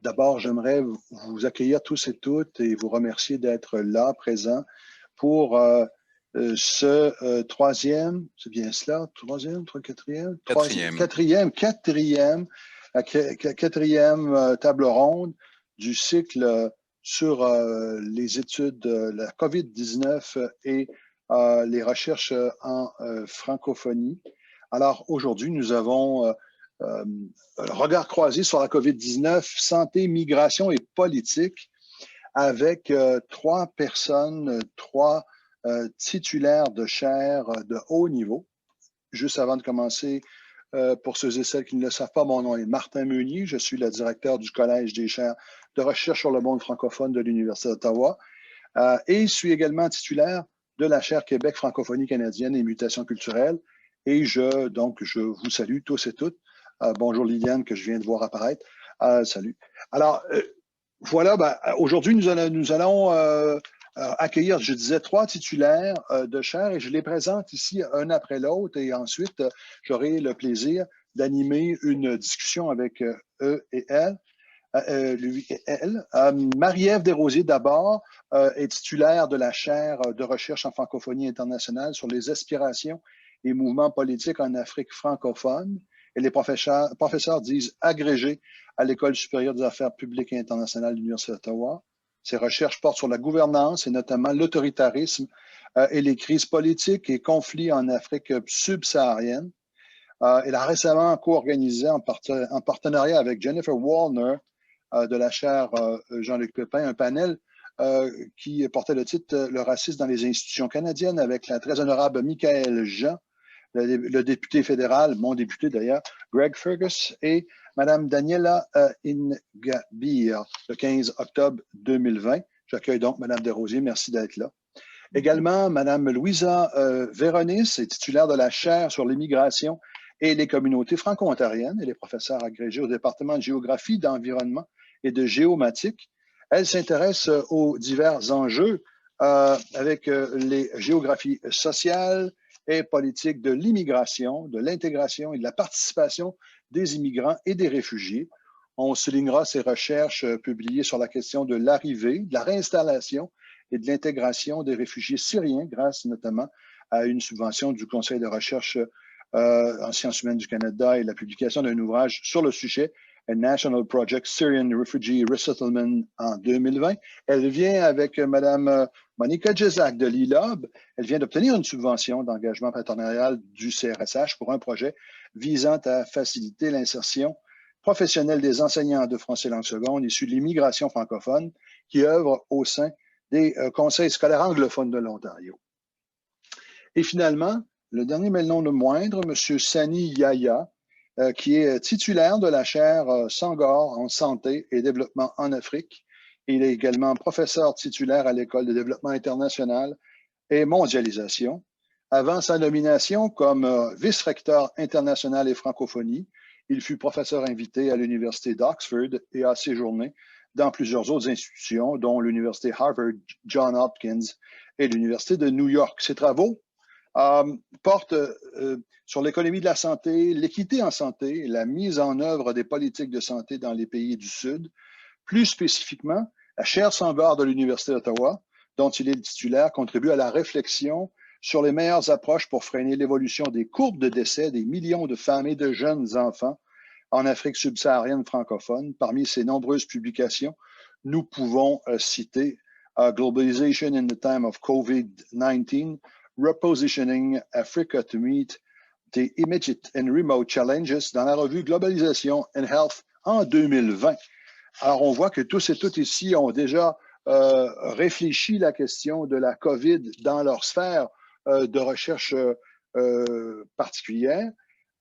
D'abord, j'aimerais vous accueillir tous et toutes et vous remercier d'être là, présents, pour ce troisième, c'est bien cela, troisième, quatrième, quatrième table ronde du cycle sur les études de la COVID-19 et les recherches en francophonie. Alors, aujourd'hui, nous avons un regard croisé sur la COVID-19, santé, migration et politique, avec trois personnes, trois titulaires de chaires de haut niveau. Juste avant de commencer, pour ceux et celles qui ne le savent pas, mon nom est Martin Meunier. Je suis le directeur du Collège des chaires de recherche sur le monde francophone de l'Université d'Ottawa et je suis également titulaire de la chaire Québec, francophonie canadienne et mutation culturelle. Et donc, je vous salue tous et toutes. Bonjour Liliane, que je viens de voir apparaître. Salut. Alors, voilà, aujourd'hui, nous allons accueillir, je disais, trois titulaires de chaires et je les présente ici un après l'autre et ensuite, j'aurai le plaisir d'animer une discussion avec eux et elles. Lui et elle. Marie-Ève Desrosiers, d'abord, est titulaire de la chaire de recherche en francophonie internationale sur les aspirations et mouvements politiques en Afrique francophone. Elle est professeure, disent, agrégée à l'École supérieure des affaires publiques et internationales de l'Université d'Ottawa. Ses recherches portent sur la gouvernance et notamment l'autoritarisme et les crises politiques et conflits en Afrique subsaharienne. Elle a récemment co-organisé en partenariat avec Jennifer Wallner de la chaire Jean-Luc Pépin, un panel qui portait le titre « Le racisme dans les institutions canadiennes » avec la très honorable Michaël Jean, le député fédéral, mon député d'ailleurs, Greg Fergus, et Mme Daniela Ingabire, le 15 octobre 2020. J'accueille donc Mme Desrosiers, merci d'être là. Également, Mme Louisa Véronis est titulaire de la chaire sur l'immigration et les communautés franco-ontariennes. Elle est professeure agrégée au département de géographie, d'environnement et de géomatique. Elle s'intéresse aux divers enjeux avec les géographies sociales et politiques de l'immigration, de l'intégration et de la participation des immigrants et des réfugiés. On soulignera ses recherches publiées sur la question de l'arrivée, de la réinstallation et de l'intégration des réfugiés syriens, grâce notamment à une subvention du Conseil de recherche en sciences humaines du Canada et la publication d'un ouvrage sur le sujet, A National Project Syrian Refugee Resettlement en 2020. Elle vient avec Mme Monica Jezak de l'ILOB. Elle vient d'obtenir une subvention d'engagement partenarial du CRSH pour un projet visant à faciliter l'insertion professionnelle des enseignants de français langue seconde issus de l'immigration francophone qui œuvrent au sein des conseils scolaires anglophones de l'Ontario. Et finalement, le dernier, mais non le moindre, M. Sani Yaya, qui est titulaire de la chaire Sangor en santé et développement en Afrique. Il est également professeur titulaire à l'École de développement international et mondialisation. Avant sa nomination comme vice-recteur international et francophonie, il fut professeur invité à l'Université d'Oxford et a séjourné dans plusieurs autres institutions, dont l'Université Harvard, Johns Hopkins et l'Université de New York. Ses travaux portent sur l'économie de la santé, l'équité en santé, la mise en œuvre des politiques de santé dans les pays du Sud. Plus spécifiquement, la chaire Sangor de l'Université d'Ottawa, dont il est le titulaire, contribue à la réflexion sur les meilleures approches pour freiner l'évolution des courbes de décès des millions de femmes et de jeunes enfants en Afrique subsaharienne francophone. Parmi ses nombreuses publications, nous pouvons citer Globalization in the Time of COVID-19, Repositioning Africa to Meet the Immediate and Remote Challenges dans la revue Globalization and Health en 2020. Alors, on voit que tous et toutes ici ont déjà réfléchi la question de la COVID dans leur sphère de recherche particulière.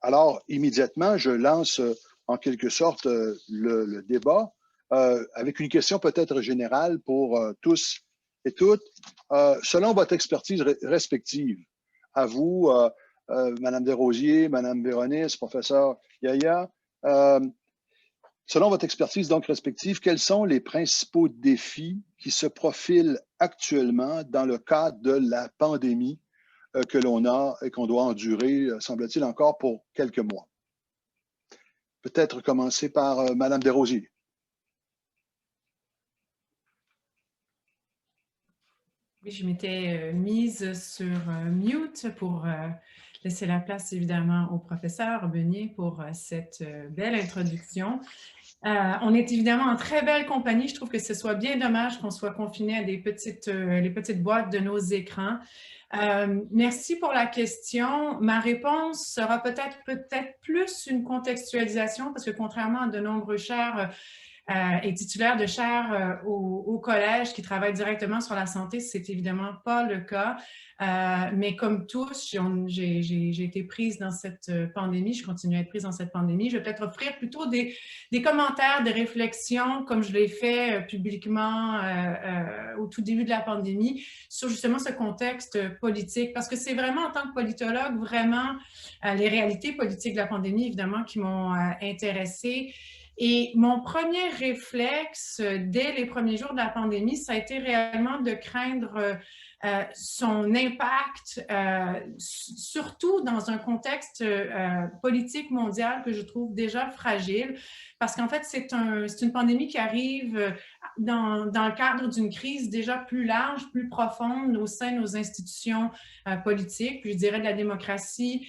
Alors, immédiatement, je lance en quelque sorte le débat avec une question peut-être générale pour tous et toutes. Selon votre expertise respective, à vous, Mme Desrosiers, Mme Véronis, professeur Yaya, selon votre expertise donc respective, quels sont les principaux défis qui se profilent actuellement dans le cadre de la pandémie que l'on a et qu'on doit endurer, semble-t-il, encore pour quelques mois? Peut-être commencer par Mme Desrosiers. Oui, je m'étais mise sur mute pour laisser la place évidemment au professeur Beunier pour cette belle introduction. On est évidemment en très belle compagnie. Je trouve que ce soit bien dommage qu'on soit confiné à les petites boîtes de nos écrans. Merci pour la question. Ma réponse sera peut-être plus une contextualisation parce que contrairement à de nombreux chers et titulaire de chaire au collège qui travaille directement sur la santé, c'est évidemment pas le cas. Mais comme tous, j'ai été prise dans cette pandémie, je continue à être prise dans cette pandémie. Je vais peut-être offrir plutôt des commentaires, des réflexions, comme je l'ai fait publiquement au tout début de la pandémie, sur justement ce contexte politique. Parce que c'est vraiment, en tant que politologue, vraiment les réalités politiques de la pandémie, évidemment, qui m'ont intéressée. Et mon premier réflexe, dès les premiers jours de la pandémie, ça a été réellement de craindre son impact, surtout dans un contexte politique mondial que je trouve déjà fragile, parce qu'en fait, c'est une pandémie qui arrive dans le cadre d'une crise déjà plus large, plus profonde au sein de nos institutions politiques, puis je dirais de la démocratie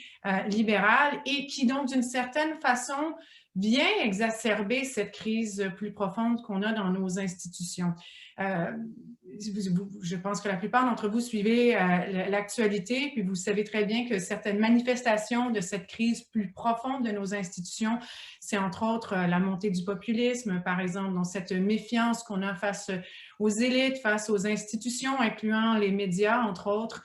libérale, et qui donc, d'une certaine façon, vient exacerber cette crise plus profonde qu'on a dans nos institutions. Je pense que la plupart d'entre vous suivez l'actualité, puis vous savez très bien que certaines manifestations de cette crise plus profonde de nos institutions, c'est entre autres la montée du populisme, par exemple, dans cette méfiance qu'on a face aux élites, face aux institutions, incluant les médias, entre autres,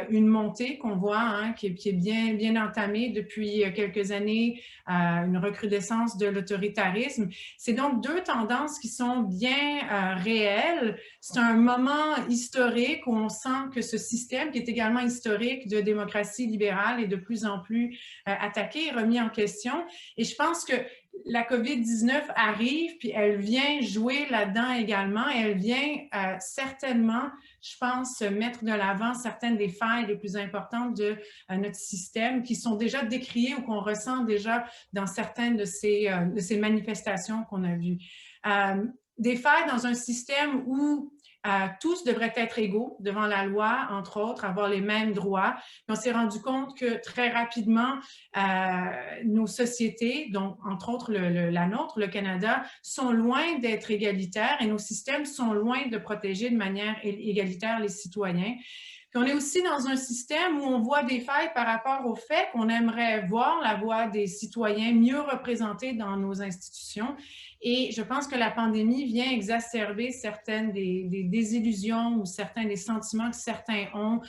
une montée qu'on voit, qui est bien entamée depuis quelques années, une recrudescence de l'autoritarisme. C'est donc deux tendances qui sont bien réelles. C'est un moment historique où on sent que ce système, qui est également historique de démocratie libérale, est de plus en plus attaqué et remis en question. Et je pense que la COVID-19 arrive, puis elle vient jouer là-dedans également. Et elle vient certainement, je pense, mettre de l'avant certaines des failles les plus importantes de notre système qui sont déjà décriées ou qu'on ressent déjà dans certaines de ces manifestations qu'on a vues. Des failles dans un système où tous devraient être égaux devant la loi, entre autres, avoir les mêmes droits. Et on s'est rendu compte que très rapidement, nos sociétés, donc entre autres la nôtre, le Canada, sont loin d'être égalitaires et nos systèmes sont loin de protéger de manière égalitaire les citoyens. Puis on est aussi dans un système où on voit des failles par rapport au fait qu'on aimerait voir la voix des citoyens mieux représentée dans nos institutions. Et je pense que la pandémie vient exacerber certaines des désillusions ou certains des sentiments que certains ont,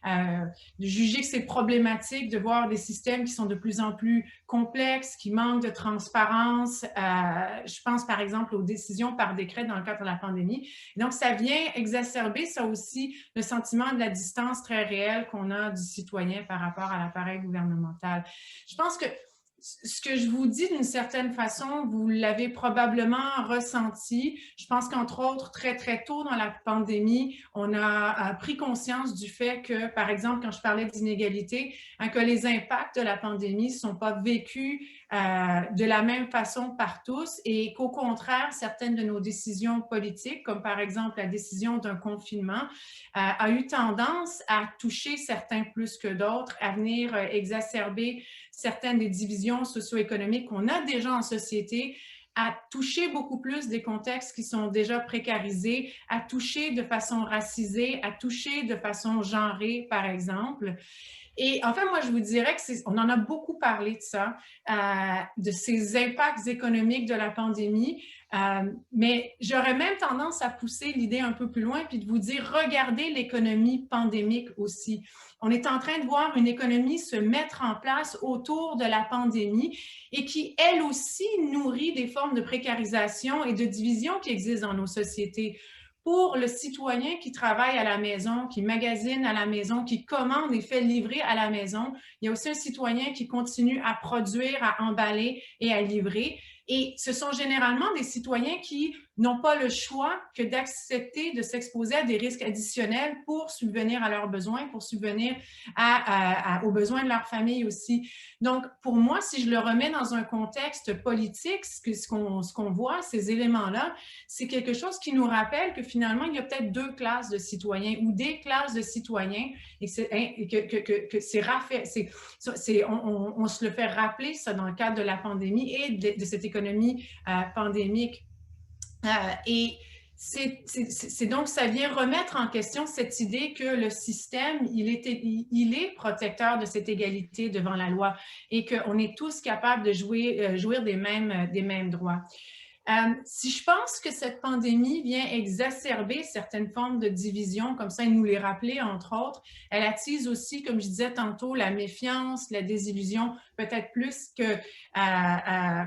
de juger que c'est problématique de voir des systèmes qui sont de plus en plus complexes, qui manquent de transparence. Je pense par exemple aux décisions par décret dans le cadre de la pandémie. Et donc, ça vient exacerber ça aussi, le sentiment de la distance très réelle qu'on a du citoyen par rapport à l'appareil gouvernemental. Je pense que ce que je vous dis d'une certaine façon, vous l'avez probablement ressenti. Je pense qu'entre autres, très, très tôt dans la pandémie, on a pris conscience du fait que, par exemple, quand je parlais d'inégalité, que les impacts de la pandémie ne sont pas vécus de la même façon par tous et qu'au contraire, certaines de nos décisions politiques, comme par exemple la décision d'un confinement, a eu tendance à toucher certains plus que d'autres, à venir exacerber certaines des divisions socio-économiques qu'on a déjà en société, à toucher beaucoup plus des contextes qui sont déjà précarisés, à toucher de façon racisée, à toucher de façon genrée, par exemple. Et en fait, moi, je vous dirais qu'on en a beaucoup parlé de ça, de ces impacts économiques de la pandémie, mais j'aurais même tendance à pousser l'idée un peu plus loin puis de vous dire, regardez l'économie pandémique aussi. On est en train de voir une économie se mettre en place autour de la pandémie et qui, elle aussi, nourrit des formes de précarisation et de division qui existent dans nos sociétés. Pour le citoyen qui travaille à la maison, qui magasine à la maison, qui commande et fait livrer à la maison, il y a aussi un citoyen qui continue à produire, à emballer et à livrer. Et ce sont généralement des citoyens qui n'ont pas le choix que d'accepter de s'exposer à des risques additionnels pour subvenir à leurs besoins, pour subvenir aux besoins de leur famille aussi. Donc, pour moi, si je le remets dans un contexte politique, ce qu'on voit, ces éléments-là, c'est quelque chose qui nous rappelle que finalement, il y a peut-être deux classes de citoyens ou des classes de citoyens et que on se le fait rappeler ça dans le cadre de la pandémie et de cette économie pandémique. Et c'est donc, ça vient remettre en question cette idée que le système, il est protecteur de cette égalité devant la loi et qu'on est tous capables de jouir des mêmes droits. Si je pense que cette pandémie vient exacerber certaines formes de division, comme ça, il nous les rappelait, entre autres, elle attise aussi, comme je disais tantôt, la méfiance, la désillusion, peut-être plus que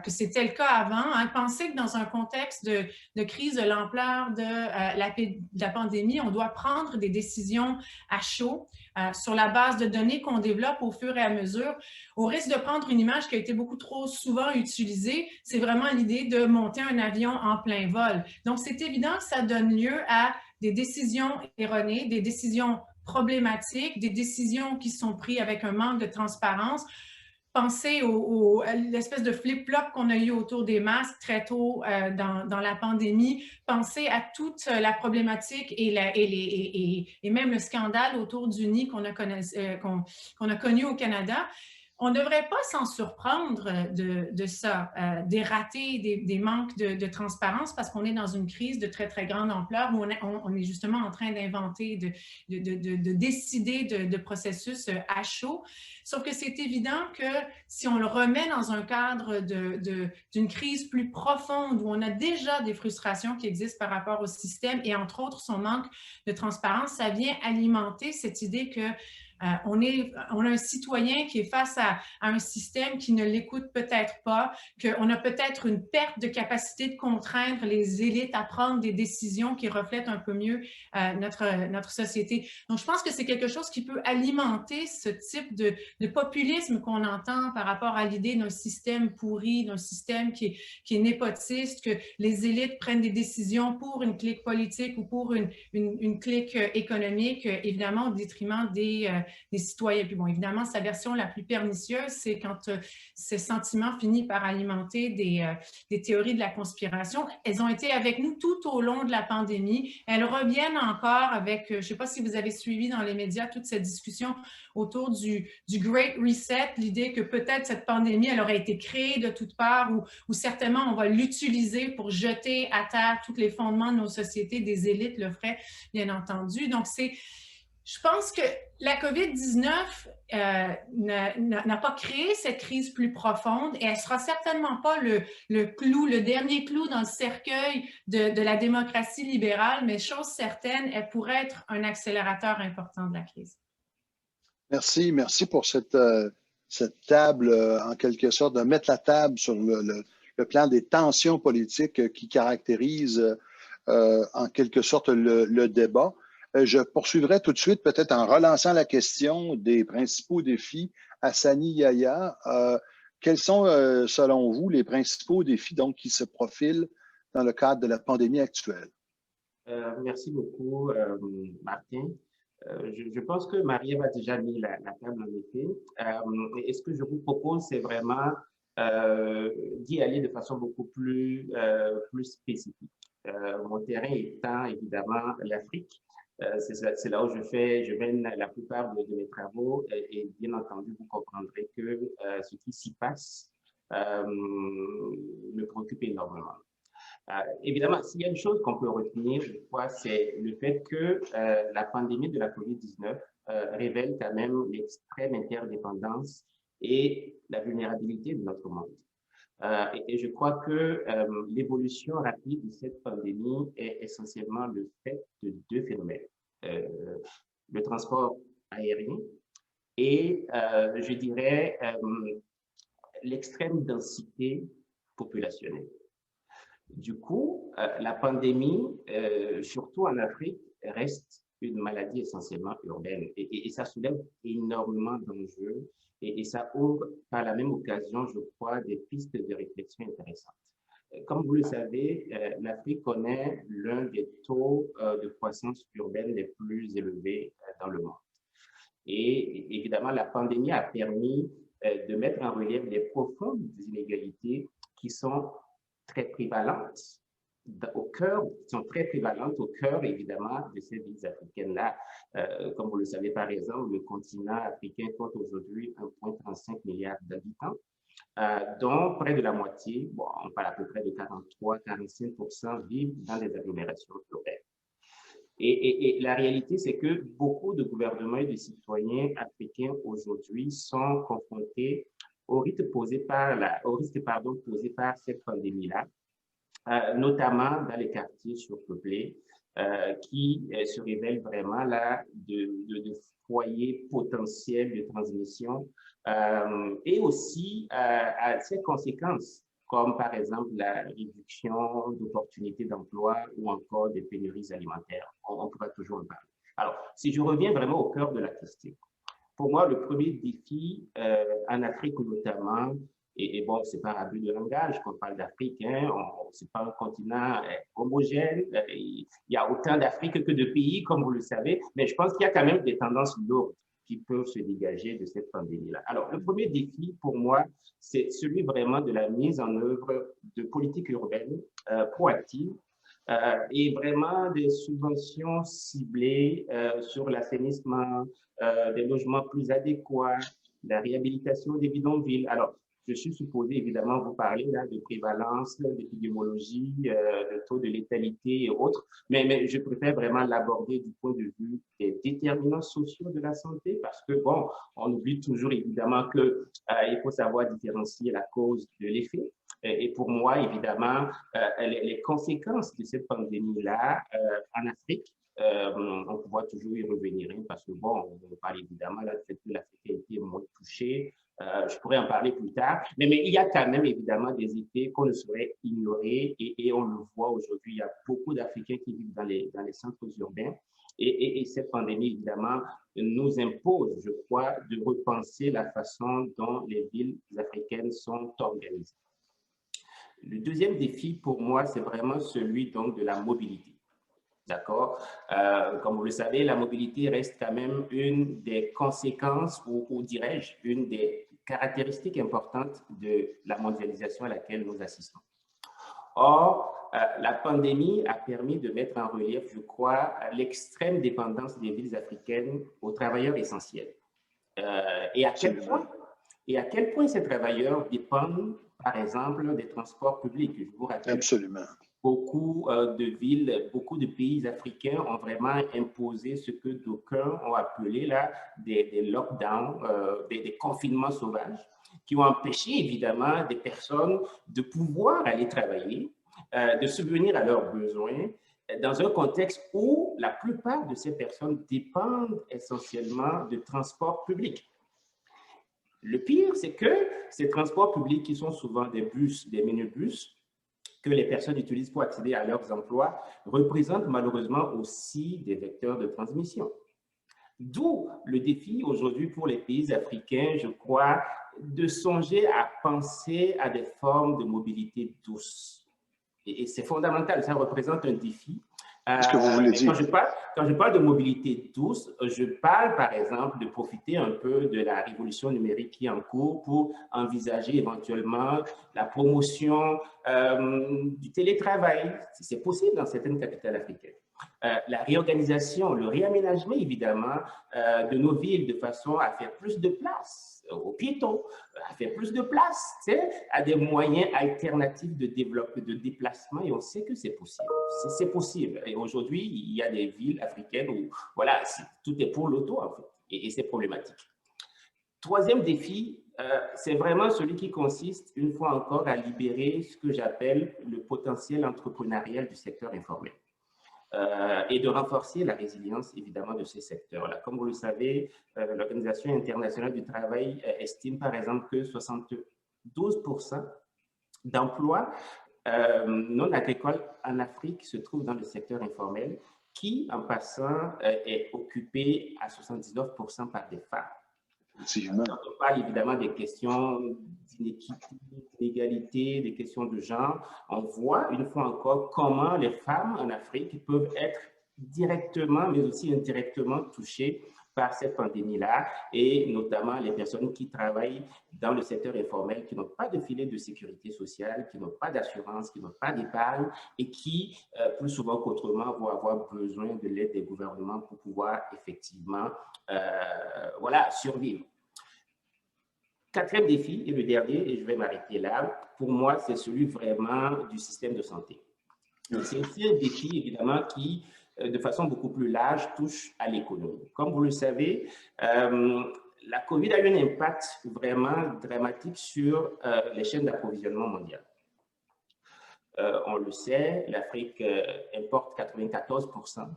c'était le cas avant. Hein. Pensez que dans un contexte de crise de l'ampleur de la pandémie, on doit prendre des décisions à chaud sur la base de données qu'on développe au fur et à mesure. Au risque de prendre une image qui a été beaucoup trop souvent utilisée, c'est vraiment l'idée de monter un avion en plein vol. Donc, c'est évident que ça donne lieu à des décisions erronées, des décisions problématiques, des décisions qui sont prises avec un manque de transparence. Pensez à l'espèce de flip-flop qu'on a eu autour des masques très tôt dans la pandémie. Pensez à toute la problématique et même le scandale autour du nid qu'on a connu au Canada. On ne devrait pas s'en surprendre de ça, des ratés, des manques de transparence, parce qu'on est dans une crise de très, très grande ampleur où on est justement en train d'inventer, de décider de processus à chaud. Sauf que c'est évident que si on le remet dans un cadre d'une crise plus profonde où on a déjà des frustrations qui existent par rapport au système et entre autres son manque de transparence, ça vient alimenter cette idée que on a un citoyen qui est face à un système qui ne l'écoute peut-être pas, qu'on a peut-être une perte de capacité de contraindre les élites à prendre des décisions qui reflètent un peu mieux notre société. Donc, je pense que c'est quelque chose qui peut alimenter ce type de populisme qu'on entend par rapport à l'idée d'un système pourri, d'un système qui est népotiste, que les élites prennent des décisions pour une clique politique ou pour une clique économique, évidemment au détriment des citoyens. Puis bon, évidemment, sa version la plus pernicieuse, c'est quand ces sentiments finissent par alimenter des théories de la conspiration. Elles ont été avec nous tout au long de la pandémie. Elles reviennent encore avec, je ne sais pas si vous avez suivi dans les médias toute cette discussion autour du Great Reset, l'idée que peut-être cette pandémie, elle aurait été créée de toutes parts ou certainement on va l'utiliser pour jeter à terre tous les fondements de nos sociétés. Des élites le feraient, bien entendu. Donc, je pense que la COVID-19 n'a pas créé cette crise plus profonde et elle ne sera certainement pas le dernier clou dans le cercueil de la démocratie libérale, mais chose certaine, elle pourrait être un accélérateur important de la crise. Merci pour cette table, en quelque sorte, de mettre la table sur le plan des tensions politiques qui caractérisent en quelque sorte le débat. Je poursuivrai tout de suite, peut-être en relançant la question des principaux défis à Sani Yaya. Quels sont, selon vous, les principaux défis donc, qui se profilent dans le cadre de la pandémie actuelle? Merci beaucoup, Martin. Je pense que Marie-Ève a déjà mis la table en effet. Et ce que je vous propose, c'est vraiment d'y aller de façon beaucoup plus spécifique. Mon terrain étant évidemment l'Afrique. C'est là où je mène la plupart de mes travaux et bien entendu, vous comprendrez que ce qui s'y passe me préoccupe énormément. Évidemment, s'il y a une chose qu'on peut retenir, je crois, c'est le fait que la pandémie de la COVID-19 révèle quand même l'extrême interdépendance et la vulnérabilité de notre monde. Et je crois que l'évolution rapide de cette pandémie est essentiellement le fait de deux phénomènes. Le transport aérien et, je dirais, l'extrême densité populationnelle. Du coup, la pandémie, surtout en Afrique, reste une maladie essentiellement urbaine et ça soulève énormément d'enjeux et ça ouvre par la même occasion, je crois, des pistes de réflexion intéressantes. Comme vous le savez, l'Afrique connaît l'un des taux de croissance urbaine les plus élevés dans le monde. Et évidemment, la pandémie a permis de mettre en relief des profondes inégalités qui sont très prévalentes au cœur, évidemment, de ces villes africaines-là. Comme vous le savez, par exemple, le continent africain compte aujourd'hui 1,35 milliard d'habitants, dont près de la moitié, bon, on parle à peu près de 43-45%, vivent dans des agglomérations urbaines. Et la réalité, c'est que beaucoup de gouvernements et de citoyens africains aujourd'hui sont confrontés au risque posé par cette pandémie-là, notamment dans les quartiers surpeuplés, qui se révèlent vraiment là de foyers potentiels de transmission, et aussi à ses conséquences, comme par exemple la réduction d'opportunités d'emploi ou encore des pénuries alimentaires. On pourra toujours en parler. Alors, si je reviens vraiment au cœur de la question, pour moi, le premier défi en Afrique notamment, et bon, c'est pas un abus de langage qu'on parle d'Afrique, hein, c'est pas un continent homogène, il y a autant d'Afrique que de pays, comme vous le savez, mais je pense qu'il y a quand même des tendances lourdes qui peuvent se dégager de cette pandémie-là. Alors, le premier défi pour moi, c'est celui vraiment de la mise en œuvre de politiques urbaines proactives et vraiment des subventions ciblées sur l'assainissement, des logements plus adéquats, la réhabilitation des bidonvilles. Alors, je suis supposé évidemment vous parler là de prévalence, d'épidémiologie, de taux de létalité et autres, mais je préfère vraiment l'aborder du point de vue des déterminants sociaux de la santé parce que, bon, on oublie toujours évidemment qu'il faut savoir différencier la cause de l'effet. Et pour moi, évidemment, les conséquences de cette pandémie-là en Afrique, on pourra toujours y revenir, hein, parce que, bon, on parle évidemment là, du fait que l'Afrique a été moins touchée. Je pourrais en parler plus tard, mais il y a quand même évidemment des effets qu'on ne saurait ignorer et on le voit aujourd'hui. Il y a beaucoup d'Africains qui vivent dans les centres urbains et cette pandémie, évidemment, nous impose, je crois, de repenser la façon dont les villes africaines sont organisées. Le deuxième défi pour moi, c'est vraiment celui donc de la mobilité. D'accord? Comme vous le savez, la mobilité reste quand même une des conséquences, ou dirais-je, une des caractéristiques importantes de la mondialisation à laquelle nous assistons. Or, la pandémie a permis de mettre en relief, je crois, l'extrême dépendance des villes africaines aux travailleurs essentiels. Et à quel point ces travailleurs dépendent, par exemple, des transports publics. Je vous rappelle, absolument, beaucoup de villes, beaucoup de pays africains ont vraiment imposé ce que d'aucuns ont appelé là des lockdowns, des confinements sauvages, qui ont empêché évidemment des personnes de pouvoir aller travailler, de subvenir à leurs besoins, dans un contexte où la plupart de ces personnes dépendent essentiellement de transports publics. Le pire, c'est que ces transports publics, qui sont souvent des bus, des minibus, que les personnes utilisent pour accéder à leurs emplois, représentent malheureusement aussi des vecteurs de transmission. D'où le défi aujourd'hui pour les pays africains, je crois, de songer à penser à des formes de mobilité douce. Et c'est fondamental, ça représente un défi. Ce que vous voulez dire. Quand je parle de mobilité douce, je parle par exemple de profiter un peu de la révolution numérique qui est en cours pour envisager éventuellement la promotion du télétravail, si c'est possible dans certaines capitales africaines. La réorganisation, le réaménagement évidemment de nos villes de façon à faire plus de place aux piétons, à faire plus de place, tu sais, à des moyens alternatifs de développement, de déplacement, et on sait que c'est possible. C'est possible. Et aujourd'hui, il y a des villes africaines où, voilà, tout est pour l'auto, en fait, et c'est problématique. Troisième défi, c'est vraiment celui qui consiste, une fois encore, à libérer ce que j'appelle le potentiel entrepreneurial du secteur informel. Et de renforcer la résilience, évidemment, de ces secteurs-là. Comme vous le savez, l'Organisation internationale du travail estime, par exemple, que 72% d'emplois non agricoles en Afrique se trouvent dans le secteur informel, qui, en passant, est occupé à 79% par des femmes. Effectivement. Quand on parle évidemment des questions d'inéquité, d'inégalité, des questions de genre, on voit une fois encore comment les femmes en Afrique peuvent être directement, mais aussi indirectement touchées par cette pandémie-là, et notamment les personnes qui travaillent dans le secteur informel, qui n'ont pas de filet de sécurité sociale, qui n'ont pas d'assurance, qui n'ont pas d'épargne, et qui, plus souvent qu'autrement, vont avoir besoin de l'aide des gouvernements pour pouvoir effectivement voilà, survivre. Quatrième défi, et le dernier, et je vais m'arrêter là, pour moi, c'est celui vraiment du système de santé. C'est aussi un défi, évidemment, qui, de façon beaucoup plus large, touche à l'économie. Comme vous le savez, la COVID a eu un impact vraiment dramatique sur les chaînes d'approvisionnement mondiales. On le sait, l'Afrique importe 94%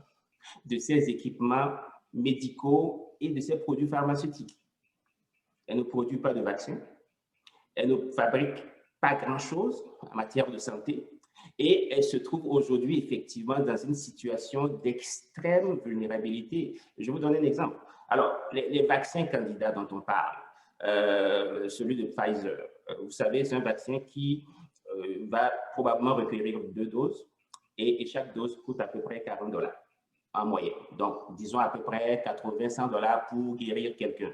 de ses équipements médicaux et de ses produits pharmaceutiques. Elle ne produit pas de vaccins, elle ne fabrique pas grand-chose en matière de santé, et elle se trouve aujourd'hui effectivement dans une situation d'extrême vulnérabilité. Je vais vous donner un exemple. Alors, les vaccins candidats dont on parle, celui de Pfizer, vous savez, c'est un vaccin qui va probablement requérir 2 doses, et chaque dose coûte à peu près $40 en moyenne. Donc, disons à peu près 80-100 $ pour guérir quelqu'un.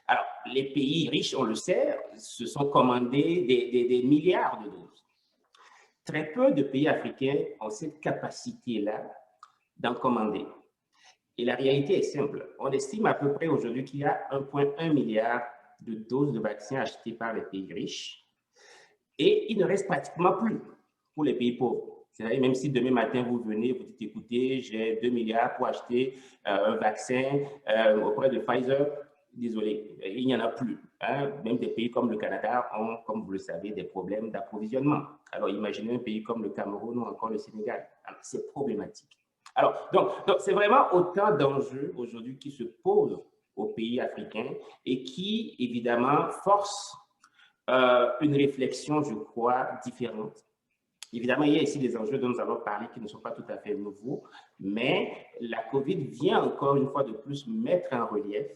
Alors, les pays riches, on le sait, se sont commandés des milliards de doses. Très peu de pays africains ont cette capacité-là d'en commander. Et la réalité est simple. On estime à peu près aujourd'hui qu'il y a 1,1 milliard de doses de vaccins achetées par les pays riches. Et il ne reste pratiquement plus pour les pays pauvres. C'est-à-dire, même si demain matin, vous venez, vous dites, écoutez, j'ai 2 milliards pour acheter un vaccin auprès de Pfizer, désolé, il n'y en a plus. Hein. Même des pays comme le Canada ont, comme vous le savez, des problèmes d'approvisionnement. Alors, imaginez un pays comme le Cameroun ou encore le Sénégal. C'est problématique. Alors, donc c'est vraiment autant d'enjeux aujourd'hui qui se posent aux pays africains et qui, évidemment, forcent une réflexion, je crois, différente. Évidemment, il y a ici des enjeux dont nous allons parler qui ne sont pas tout à fait nouveaux, mais la COVID vient encore une fois de plus mettre en relief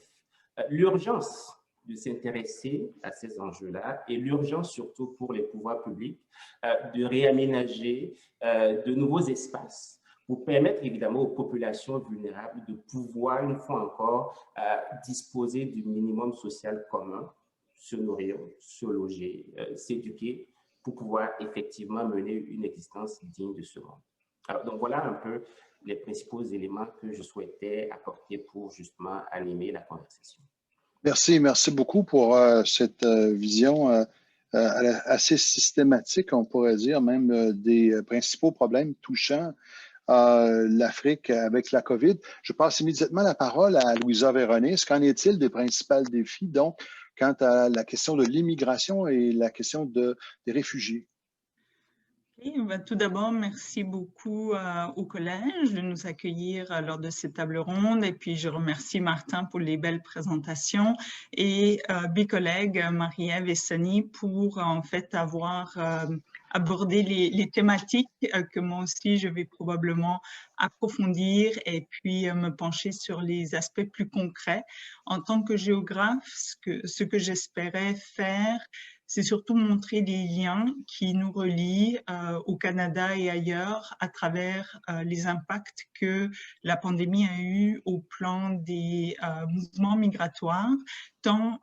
l'urgence de s'intéresser à ces enjeux-là et l'urgence surtout pour les pouvoirs publics de réaménager de nouveaux espaces pour permettre évidemment aux populations vulnérables de pouvoir une fois encore disposer du minimum social commun, se nourrir, se loger, s'éduquer, pour pouvoir effectivement mener une existence digne de ce monde. Alors, donc voilà un peu les principaux éléments que je souhaitais apporter pour justement animer la conversation. Merci beaucoup pour cette vision assez systématique, on pourrait dire, même des principaux problèmes touchant l'Afrique avec la COVID. Je passe immédiatement la parole à Louisa Véronèse. Qu'en est-il des principaux défis, donc, quant à la question de l'immigration et la question des réfugiés? Tout d'abord, merci beaucoup au collège de nous accueillir lors de cette table ronde, et puis je remercie Martin pour les belles présentations et mes collègues Marie-Ève et Sani pour en fait avoir abordé les thématiques que moi aussi je vais probablement approfondir et puis me pencher sur les aspects plus concrets. En tant que géographe, ce que j'espérais faire, c'est surtout montrer les liens qui nous relient au Canada et ailleurs à travers les impacts que la pandémie a eu au plan des mouvements migratoires, tant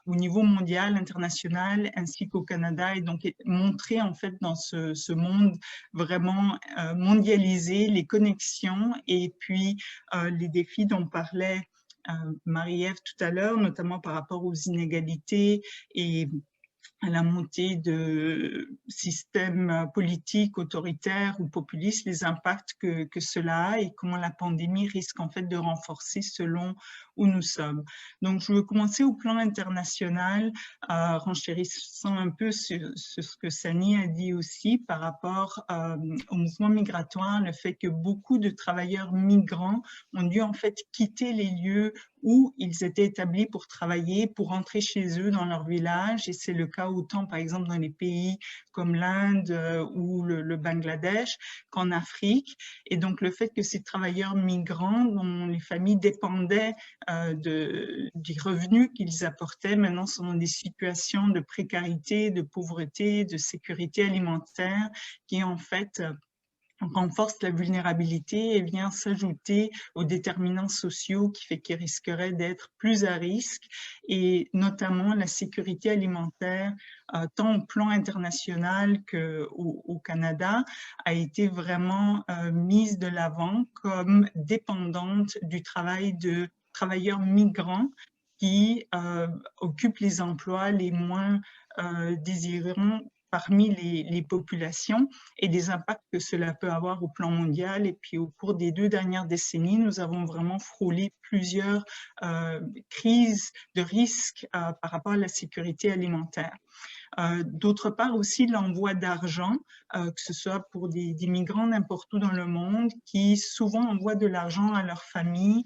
au niveau mondial, international, ainsi qu'au Canada, et donc montrer en fait dans ce monde vraiment mondialisé les connexions et puis les défis dont parlait Marie-Ève tout à l'heure, notamment par rapport aux inégalités et à la montée de systèmes politiques autoritaires ou populistes, les impacts que cela a et comment la pandémie risque en fait de renforcer selon où nous sommes. Donc, je veux commencer au plan international, renchérissant un peu sur ce que Sani a dit aussi par rapport au mouvement migratoire, le fait que beaucoup de travailleurs migrants ont dû en fait quitter les lieux où ils étaient établis pour travailler, pour rentrer chez eux dans leur village, et c'est le cas autant par exemple dans les pays comme l'Inde ou le Bangladesh qu'en Afrique. Et donc le fait que ces travailleurs migrants dont les familles dépendaient des revenus qu'ils apportaient maintenant sont dans des situations de précarité, de pauvreté, de sécurité alimentaire qui en fait renforce la vulnérabilité et vient s'ajouter aux déterminants sociaux qui fait qu'ils risqueraient d'être plus à risque, et notamment la sécurité alimentaire, tant au plan international qu'au Canada, a été vraiment mise de l'avant comme dépendante du travail de travailleurs migrants qui occupent les emplois les moins désirants parmi les populations, et des impacts que cela peut avoir au plan mondial. Et puis au cours des 2 dernières décennies, nous avons vraiment frôlé plusieurs crises de risques par rapport à la sécurité alimentaire. D'autre part aussi l'envoi d'argent, que ce soit pour des migrants n'importe où dans le monde, qui souvent envoient de l'argent à leur famille,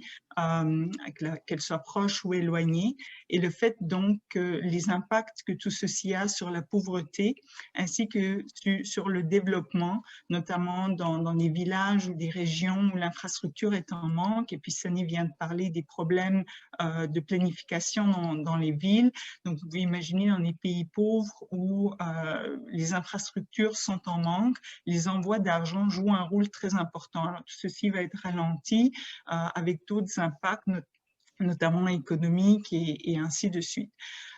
qu'elle soit proche ou éloignée, et le fait donc que les impacts que tout ceci a sur la pauvreté ainsi que sur le développement, notamment dans des villages ou des régions où l'infrastructure est en manque. Et puis Sunny vient de parler des problèmes de planification dans les villes. Donc vous pouvez imaginer dans les pays pauvres où les infrastructures sont en manque, les envois d'argent jouent un rôle très important. Alors, tout ceci va être ralenti avec d'autres impacts, notamment économiques et ainsi de suite.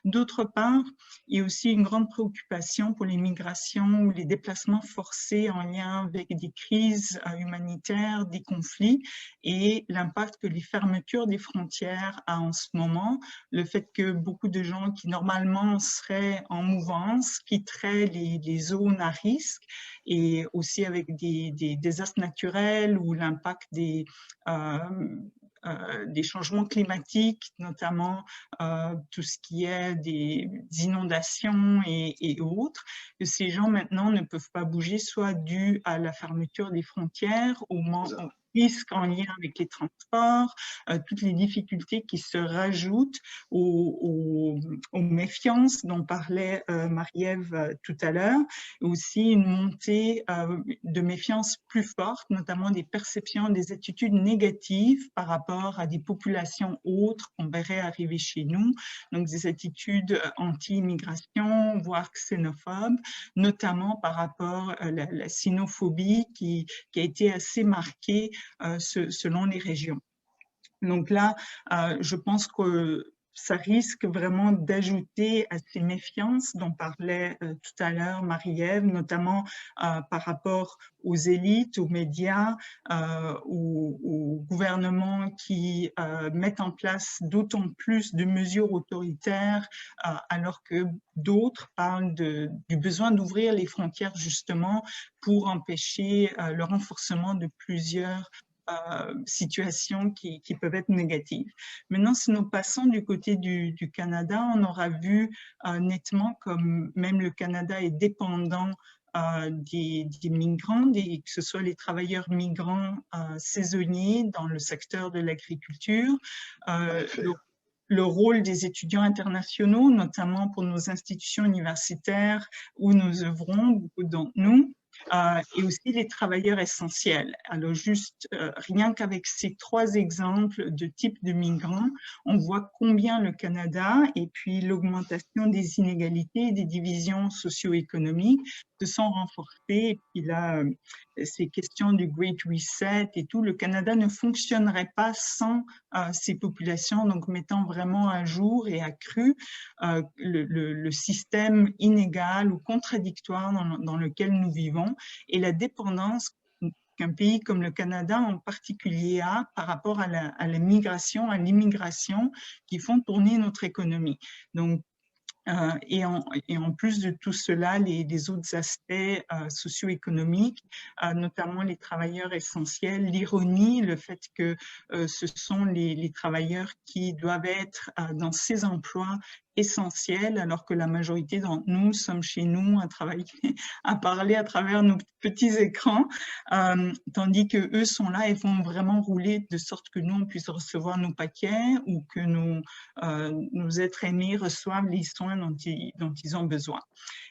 D'autre part, il y a aussi une grande préoccupation pour les migrations ou les déplacements forcés en lien avec des crises humanitaires, des conflits, et l'impact que les fermetures des frontières a en ce moment, le fait que beaucoup de gens qui normalement seraient en mouvance quitteraient les zones à risque, et aussi avec des désastres naturels ou l'impact des changements climatiques, notamment tout ce qui est des inondations et autres, que ces gens maintenant ne peuvent pas bouger, soit dû à la fermeture des frontières, au risques en lien avec les transports, toutes les difficultés qui se rajoutent aux méfiances dont parlait Marie-Ève tout à l'heure, et aussi une montée de méfiance plus forte, notamment des perceptions, des attitudes négatives par rapport à des populations autres qu'on verrait arriver chez nous, donc des attitudes anti-immigration, voire xénophobes, notamment par rapport à la xénophobie qui a été assez marquée selon les régions. Donc là, je pense que ça risque vraiment d'ajouter à ces méfiances dont parlait tout à l'heure Marie-Ève, notamment par rapport aux élites, aux médias, aux gouvernements qui mettent en place d'autant plus de mesures autoritaires, alors que d'autres parlent du besoin d'ouvrir les frontières justement pour empêcher le renforcement de plusieurs situations qui peuvent être négatives. Maintenant, si nous passons du côté du Canada, on aura vu nettement comme même le Canada est dépendant des migrants, que ce soit les travailleurs migrants saisonniers dans le secteur de l'agriculture, le rôle des étudiants internationaux, notamment pour nos institutions universitaires où nous œuvrons, beaucoup d'entre nous, et aussi les travailleurs essentiels. Alors juste rien qu'avec ces 3 exemples de types de migrants, on voit combien le Canada et puis l'augmentation des inégalités et des divisions socio-économiques se sont renforcées. Et puis là, ces questions du Great Reset et tout, le Canada ne fonctionnerait pas sans ces populations, donc mettant vraiment à jour et accru le système inégal ou contradictoire dans lequel nous vivons, et la dépendance qu'un pays comme le Canada en particulier a par rapport à la migration, à l'immigration, qui font tourner notre économie. Donc, et en plus de tout cela, les autres aspects socio-économiques, notamment les travailleurs essentiels, l'ironie, le fait que ce sont les travailleurs qui doivent être dans ces emplois essentiel, alors que la majorité d'entre nous sommes chez nous à travailler, à parler à travers nos petits écrans, tandis que eux sont là et vont vraiment rouler de sorte que nous, on puisse recevoir nos paquets ou que nos êtres aimés reçoivent les soins dont ils ont besoin.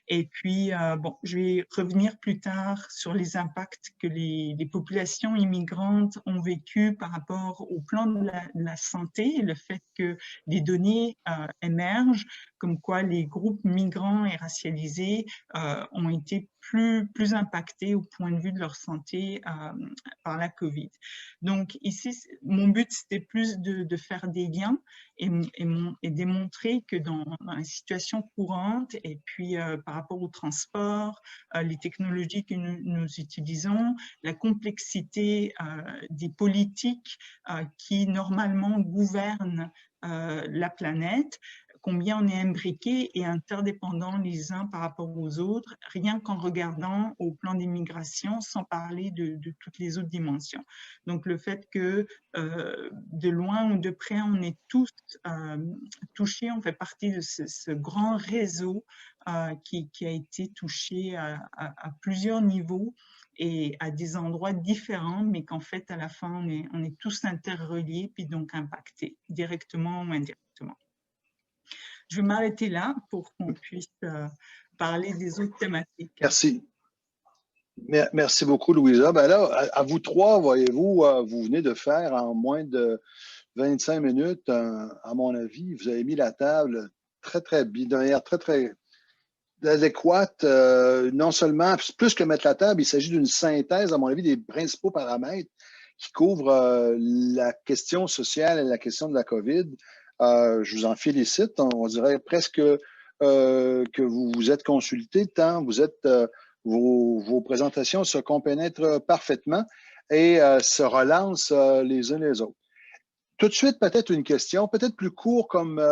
Et puis, bon, je vais revenir plus tard sur les impacts que les populations immigrantes ont vécu par rapport au plan de la santé et le fait que des données émergent comme quoi les groupes migrants et racialisés ont été plus impactés au point de vue de leur santé par la COVID. Donc ici, mon but, c'était plus de faire des liens et démontrer que dans la situation courante et puis par rapport au transport, les technologies que nous utilisons, la complexité des politiques qui normalement gouvernent la planète, combien on est imbriqués et interdépendants les uns par rapport aux autres, rien qu'en regardant au plan des migrations, sans parler de toutes les autres dimensions. Donc, le fait que de loin ou de près, on est tous touchés, on fait partie de ce grand réseau qui a été touché à plusieurs niveaux et à des endroits différents, mais qu'en fait, à la fin, on est tous interreliés, puis donc impactés, directement ou indirectement. Je vais m'arrêter là pour qu'on puisse parler des autres thématiques. Merci. Merci beaucoup, Louisa. Ben là, à vous trois, voyez-vous, vous venez de faire en moins de 25 minutes, à mon avis, vous avez mis la table très binaire, très adéquate. Non seulement, plus que mettre la table, il s'agit d'une synthèse, à mon avis, des principaux paramètres qui couvrent la question sociale et la question de la COVID. Je vous en félicite. On dirait presque que vous vous êtes consulté tant vous êtes, vos présentations se compénètrent parfaitement et se relancent les uns les autres. Tout de suite, peut-être une question, peut-être plus court comme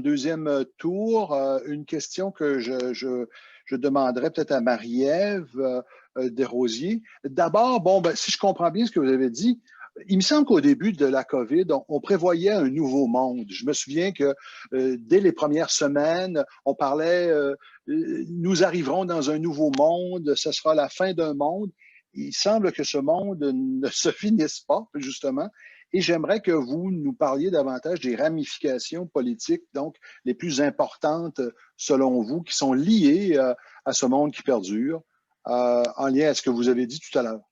deuxième tour, une question que je demanderais peut-être à Marie-Ève Desrosiers. D'abord, bon, ben, si je comprends bien ce que vous avez dit, il me semble qu'au début de la COVID, on prévoyait un nouveau monde. Je me souviens que dès les premières semaines, on parlait nous arriverons dans un nouveau monde, ce sera la fin d'un monde. Il semble que ce monde ne se finisse pas, justement. Et j'aimerais que vous nous parliez davantage des ramifications politiques, donc les plus importantes, selon vous, qui sont liées à ce monde qui perdure, en lien à ce que vous avez dit tout à l'heure.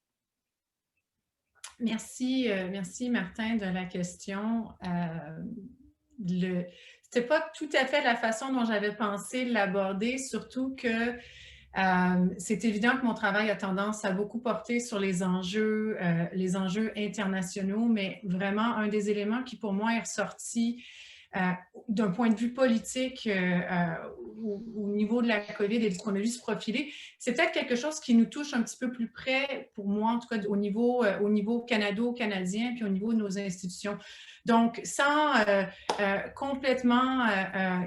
Merci, merci Martin de la question. C'était pas tout à fait la façon dont j'avais pensé l'aborder, surtout que c'est évident que mon travail a tendance à beaucoup porter sur les enjeux internationaux, mais vraiment un des éléments qui pour moi est ressorti d'un point de vue politique au niveau de la COVID et de ce qu'on a vu se profiler, c'est peut-être quelque chose qui nous touche un petit peu plus près, pour moi en tout cas, au niveau canado-canadien puis au niveau de nos institutions. Donc, sans complètement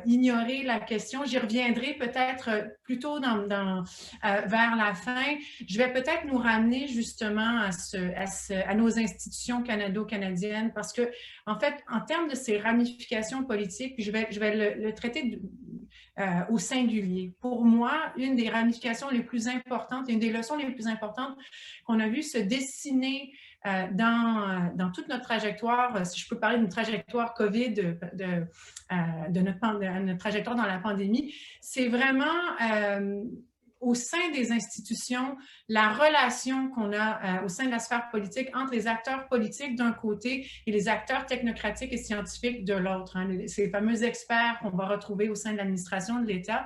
ignorer la question, j'y reviendrai peut-être plutôt vers la fin. Je vais peut-être nous ramener justement à nos institutions canado-canadiennes parce que, en fait, en termes de ces ramifications politiques, je vais le traiter au singulier. Pour moi, une des ramifications les plus importantes, une des leçons les plus importantes qu'on a vu se dessiner dans toute notre trajectoire, si je peux parler d'une trajectoire COVID, de notre trajectoire dans la pandémie, c'est vraiment au sein des institutions, la relation qu'on a au sein de la sphère politique entre les acteurs politiques d'un côté et les acteurs technocratiques et scientifiques de l'autre, hein, ces fameux experts qu'on va retrouver au sein de l'administration de l'État.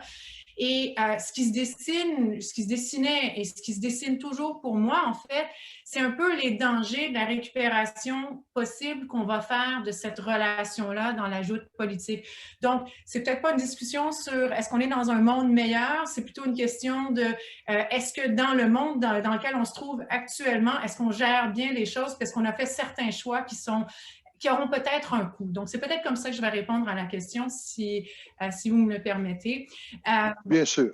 Et ce qui se dessinait et ce qui se dessine toujours pour moi, en fait, c'est un peu les dangers de la récupération possible qu'on va faire de cette relation-là dans la joute politique. Donc, c'est peut-être pas une discussion sur est-ce qu'on est dans un monde meilleur, c'est plutôt une question de est-ce que dans le monde dans lequel on se trouve actuellement, est-ce qu'on gère bien les choses parce qu'on a fait certains choix qui auront peut-être un coût. Donc, c'est peut-être comme ça que je vais répondre à la question, si vous me le permettez. Bien sûr.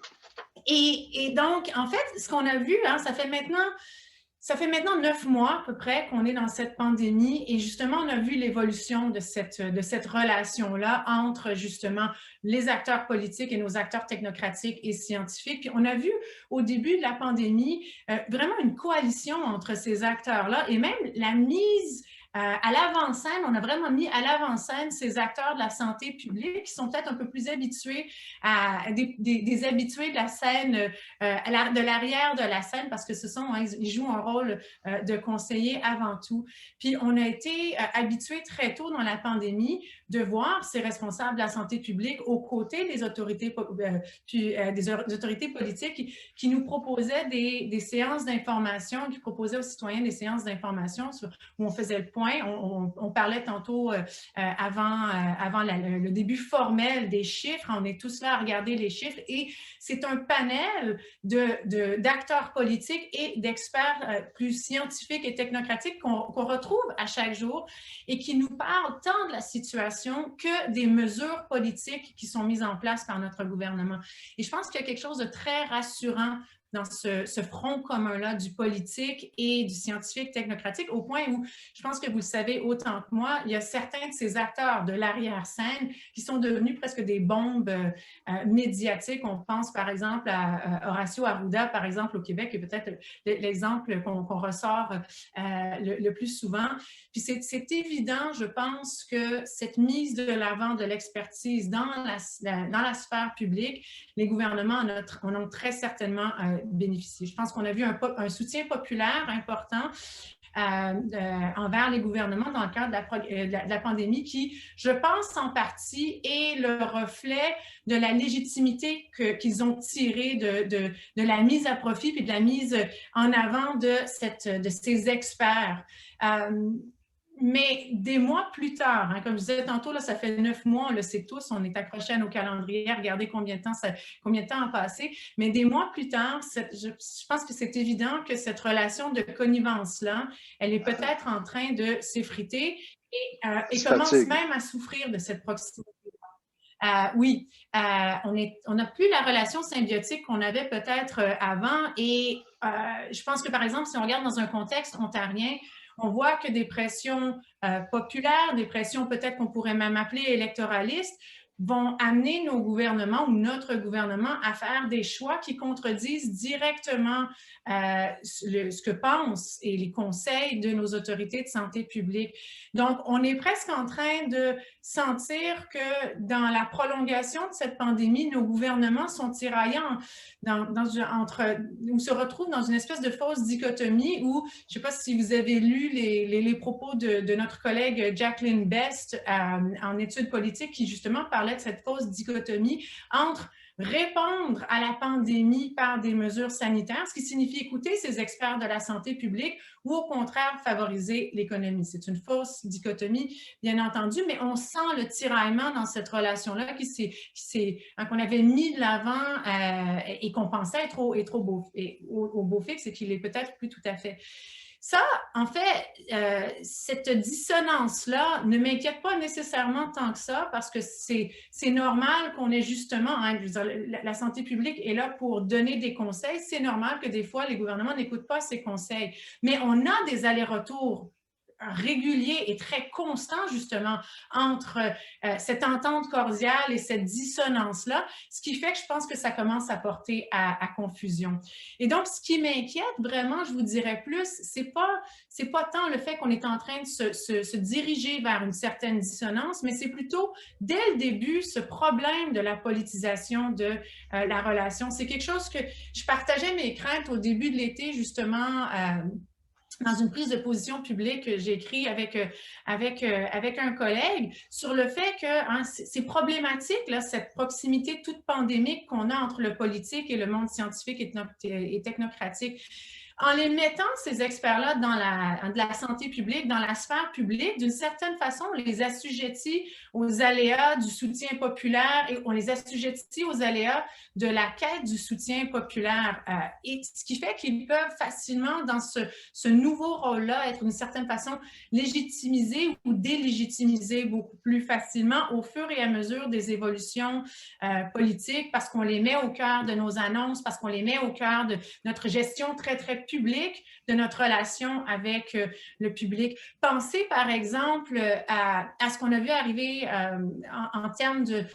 Et donc, en fait, ce qu'on a vu, hein, ça fait maintenant Ça fait maintenant 9 mois à peu près qu'on est dans cette pandémie et justement, on a vu l'évolution de cette relation-là entre justement les acteurs politiques et nos acteurs technocratiques et scientifiques. Puis on a vu au début de la pandémie vraiment une coalition entre ces acteurs-là et même la mise à l'avant-scène, on a vraiment mis à l'avant-scène ces acteurs de la santé publique qui sont peut-être un peu plus habitués à des habitués de la scène, de l'arrière de la scène, parce que ce sont, hein, ils jouent un rôle de conseiller avant tout. Puis on a été habitués très tôt dans la pandémie de voir ces responsables de la santé publique aux côtés des autorités, des autorités politiques qui nous proposaient des séances d'information, qui proposaient aux citoyens des séances d'information où on faisait le point. On parlait tantôt avant le début formel des chiffres. On est tous là à regarder les chiffres et c'est un panel d'acteurs politiques et d'experts plus scientifiques et technocratiques qu'on retrouve à chaque jour et qui nous parlent tant de la situation que des mesures politiques qui sont mises en place par notre gouvernement. Et je pense qu'il y a quelque chose de très rassurant dans ce front commun-là du politique et du scientifique technocratique, au point où, je pense que vous le savez autant que moi, il y a certains de ces acteurs de l'arrière-scène qui sont devenus presque des bombes médiatiques. On pense par exemple à Horacio Arruda, par exemple, au Québec, qui est peut-être l'exemple qu'on ressort le plus souvent. Puis c'est évident, je pense, que cette mise de l'avant de l'expertise dans la sphère publique, les gouvernements en ont très certainement bénéficié. Je pense qu'on a vu un soutien populaire important envers les gouvernements dans le cadre de la pandémie qui, je pense en partie, est le reflet de la légitimité qu'ils ont tirée de la mise à profit puis de la mise en avant de ces experts. Mais des mois plus tard, hein, comme je disais tantôt, là, ça fait 9 mois, on le sait tous, on est accrochés à nos calendriers, regardez combien de temps a passé. Mais des mois plus tard, je pense que c'est évident que cette relation de connivence-là, elle est peut-être en train de s'effriter et commence même à souffrir de cette proximité. Oui, on n'a plus la relation symbiotique qu'on avait peut-être avant et je pense que, par exemple, si on regarde dans un contexte ontarien, on voit que des pressions populaires, des pressions peut-être qu'on pourrait même appeler électoralistes, vont amener nos gouvernements ou notre gouvernement à faire des choix qui contredisent directement ce que pensent et les conseils de nos autorités de santé publique. Donc, on est presque en train de sentir que dans la prolongation de cette pandémie, nos gouvernements sont tiraillants ou se retrouvent dans une espèce de fausse dichotomie où, je ne sais pas si vous avez lu les propos de notre collègue Jacqueline Best en études politiques qui justement parlait de cette fausse dichotomie entre répondre à la pandémie par des mesures sanitaires, ce qui signifie écouter ces experts de la santé publique ou au contraire favoriser l'économie. C'est une fausse dichotomie, bien entendu, mais on sent le tiraillement dans cette relation-là qu'on avait mis de l'avant et qu'on pensait être au beau fixe et qu'il n'est peut-être plus tout à fait. Ça, en fait, cette dissonance-là ne m'inquiète pas nécessairement tant que ça parce que c'est normal qu'on ait justement, hein, je veux dire, la santé publique est là pour donner des conseils. C'est normal que des fois, les gouvernements n'écoutent pas ces conseils, mais on a des allers-retours régulier et très constant justement entre cette entente cordiale et cette dissonance-là, ce qui fait que je pense que ça commence à porter à confusion. Et donc, ce qui m'inquiète vraiment, je vous dirais plus, c'est pas tant le fait qu'on est en train de se diriger vers une certaine dissonance, mais c'est plutôt, dès le début, ce problème de la politisation de la relation. C'est quelque chose que je partageais mes craintes au début de l'été, justement, dans une prise de position publique que j'ai écrite avec un collègue sur le fait que hein, c'est problématique, là, cette proximité toute pandémique qu'on a entre le politique et le monde scientifique et technocratique. En les mettant, ces experts-là, dans la santé publique, dans la sphère publique, d'une certaine façon, on les assujettit aux aléas du soutien populaire et on les assujettit aux aléas de la quête du soutien populaire. Et ce qui fait qu'ils peuvent facilement, dans ce nouveau rôle-là, être d'une certaine façon légitimisés ou délégitimisés beaucoup plus facilement au fur et à mesure des évolutions politiques parce qu'on les met au cœur de nos annonces, parce qu'on les met au cœur de notre gestion très, très public de notre relation avec le public. Pensez par exemple à ce qu'on a vu arriver en termes de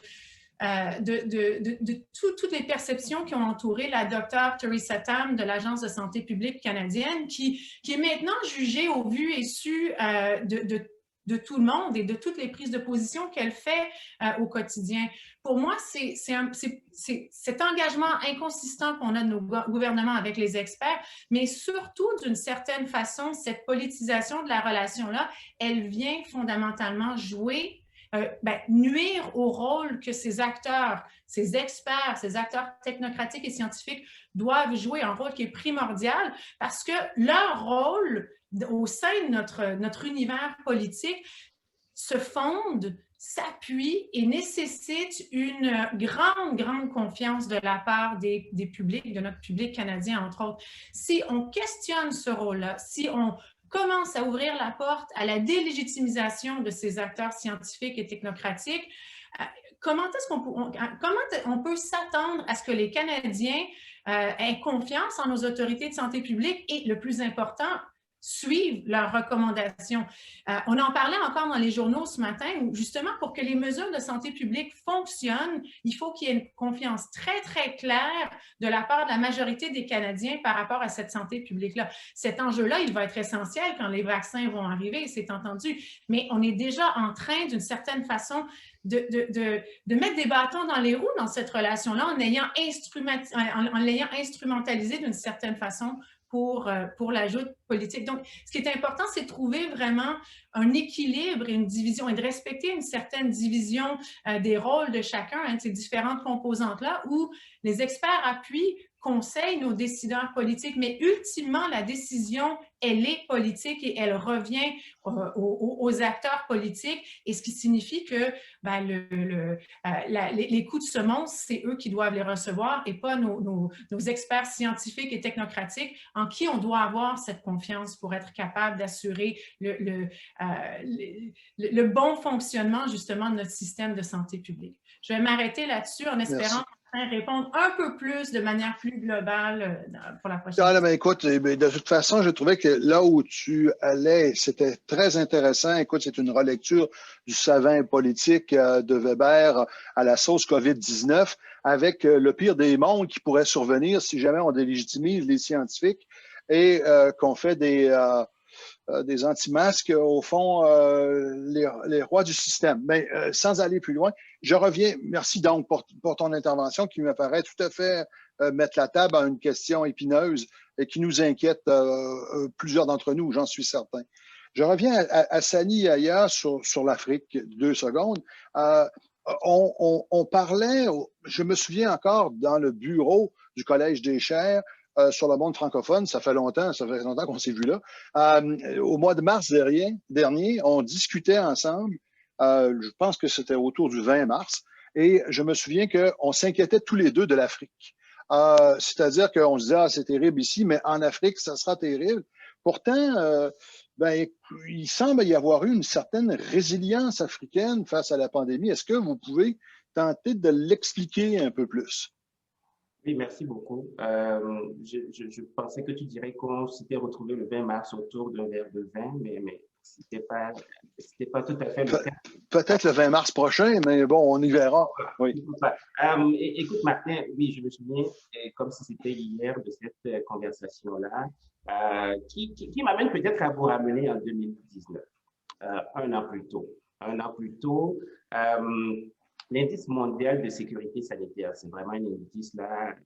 toutes les perceptions qui ont entouré la docteure Theresa Tam de l'Agence de santé publique canadienne, qui est maintenant jugée au vu et su de tout le monde et de toutes les prises de position qu'elle fait au quotidien. Pour moi, c'est cet engagement inconsistant qu'on a de nos gouvernements avec les experts, mais surtout, d'une certaine façon, cette politisation de la relation-là, elle vient fondamentalement jouer nuire au rôle que ces acteurs, ces experts, ces acteurs technocratiques et scientifiques doivent jouer, un rôle qui est primordial parce que leur rôle au sein de notre univers politique se fonde, s'appuie et nécessite une grande confiance de la part des publics, de notre public canadien, entre autres. Si on questionne ce rôle-là, si on commence à ouvrir la porte à la délégitimisation de ces acteurs scientifiques et technocratiques, comment on peut s'attendre à ce que les Canadiens aient confiance en nos autorités de santé publique et, le plus important, suivent leurs recommandations. On en parlait encore dans les journaux ce matin, où justement, pour que les mesures de santé publique fonctionnent, il faut qu'il y ait une confiance très claire de la part de la majorité des Canadiens par rapport à cette santé publique-là. Cet enjeu-là, il va être essentiel quand les vaccins vont arriver, c'est entendu, mais on est déjà en train, d'une certaine façon, de mettre des bâtons dans les roues dans cette relation-là en l'ayant instrumentalisé d'une certaine façon pour l'ajout politique. Donc, ce qui est important, c'est de trouver vraiment un équilibre et une division et de respecter une certaine division des rôles de chacun, de ces différentes composantes-là, où les experts appuient, conseillent nos décideurs politiques, mais ultimement, la décision, elle est politique et elle revient aux acteurs politiques, et ce qui signifie que les coups de semonce, c'est eux qui doivent les recevoir et pas nos experts scientifiques et technocratiques en qui on doit avoir cette confiance pour être capable d'assurer le bon fonctionnement justement de notre système de santé publique. Je vais m'arrêter là-dessus en espérant répondre un peu plus de manière plus globale pour la prochaine. Ah, écoute, de toute façon, je trouvais que là où tu allais, c'était très intéressant. Écoute, c'est une relecture du savant politique de Weber à la sauce COVID-19 avec le pire des mondes qui pourrait survenir si jamais on délégitimise les scientifiques et qu'on fait des anti-masques, au fond, les rois du système. Mais sans aller plus loin, je reviens, merci donc pour ton intervention qui me paraît tout à fait mettre la table à une question épineuse et qui nous inquiète plusieurs d'entre nous, j'en suis certain. Je reviens à Sani Yaya sur l'Afrique, 2 secondes. On parlait, je me souviens encore, dans le bureau du Collège des chaires, sur le monde francophone, ça fait longtemps qu'on s'est vu là. Au mois de mars dernier, on discutait ensemble, je pense que c'était autour du 20 mars, et je me souviens qu'on s'inquiétait tous les deux de l'Afrique. C'est-à-dire qu'on se disait, ah, c'est terrible ici, mais en Afrique, ça sera terrible. Pourtant, il semble y avoir eu une certaine résilience africaine face à la pandémie. Est-ce que vous pouvez tenter de l'expliquer un peu plus? Oui, merci beaucoup. Je pensais que tu dirais qu'on s'était retrouvé le 20 mars autour d'un verre de vin, mais c'était pas tout à fait le cas. Peut-être le 20 mars prochain, mais bon, on y verra. Oui. Écoute, Martin, oui, je me souviens, comme si c'était hier, de cette conversation-là, qui m'amène peut-être à vous ramener en 2019, un an plus tôt. L'indice mondial de sécurité sanitaire, c'est vraiment un indice là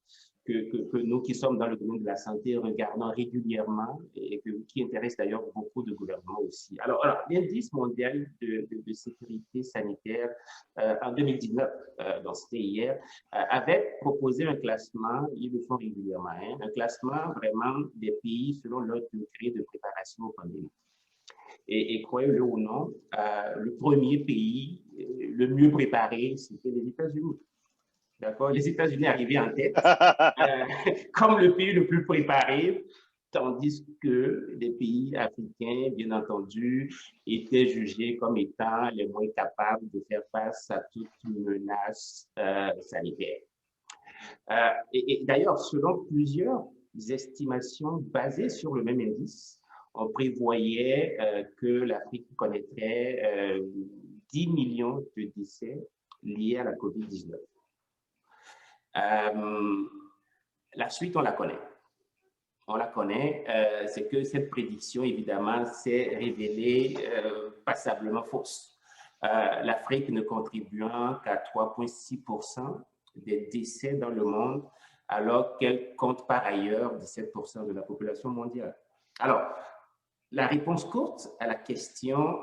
que nous qui sommes dans le domaine de la santé regardons régulièrement et qui intéresse d'ailleurs beaucoup de gouvernements aussi. Alors l'indice mondial de sécurité sanitaire en 2019, donc c'était hier, avait proposé un classement, ils le font régulièrement, un classement vraiment des pays selon leur degré de préparation aux pandémies. Et croyez-le ou non, le premier pays le mieux préparé, c'était les États-Unis. D'accord? Les États-Unis arrivaient en tête comme le pays le plus préparé, tandis que les pays africains, bien entendu, étaient jugés comme étant les moins capables de faire face à toute menace sanitaire. Et d'ailleurs, selon plusieurs estimations basées sur le même indice. On prévoyait que l'Afrique connaîtrait 10 millions de décès liés à la COVID-19. La suite, on la connaît. On la connaît, c'est que cette prédiction, évidemment, s'est révélée passablement fausse. L'Afrique ne contribuant qu'à 3,6% des décès dans le monde, alors qu'elle compte par ailleurs 17% de la population mondiale. Alors, la réponse courte à la question,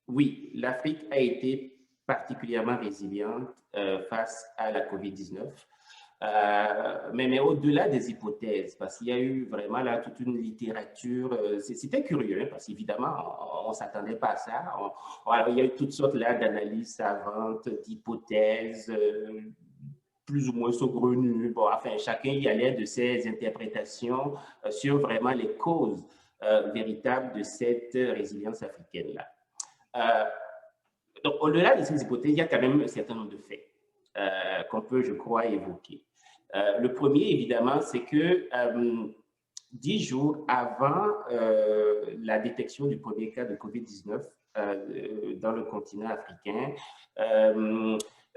oui, l'Afrique a été particulièrement résiliente face à la COVID-19. Mais au-delà des hypothèses, parce qu'il y a eu vraiment là toute une littérature, c'était curieux, hein, parce qu'évidemment, on ne s'attendait pas à ça. Il y a eu toutes sortes là d'analyses savantes, d'hypothèses, plus ou moins saugrenues. Bon, enfin, chacun y allait de ses interprétations sur vraiment les causes véritables de cette résilience africaine-là. Donc, au-delà de ces hypothèses, il y a quand même un certain nombre de faits qu'on peut, je crois, évoquer. Le premier, évidemment, c'est que 10 jours avant la détection du premier cas de COVID-19 dans le continent africain,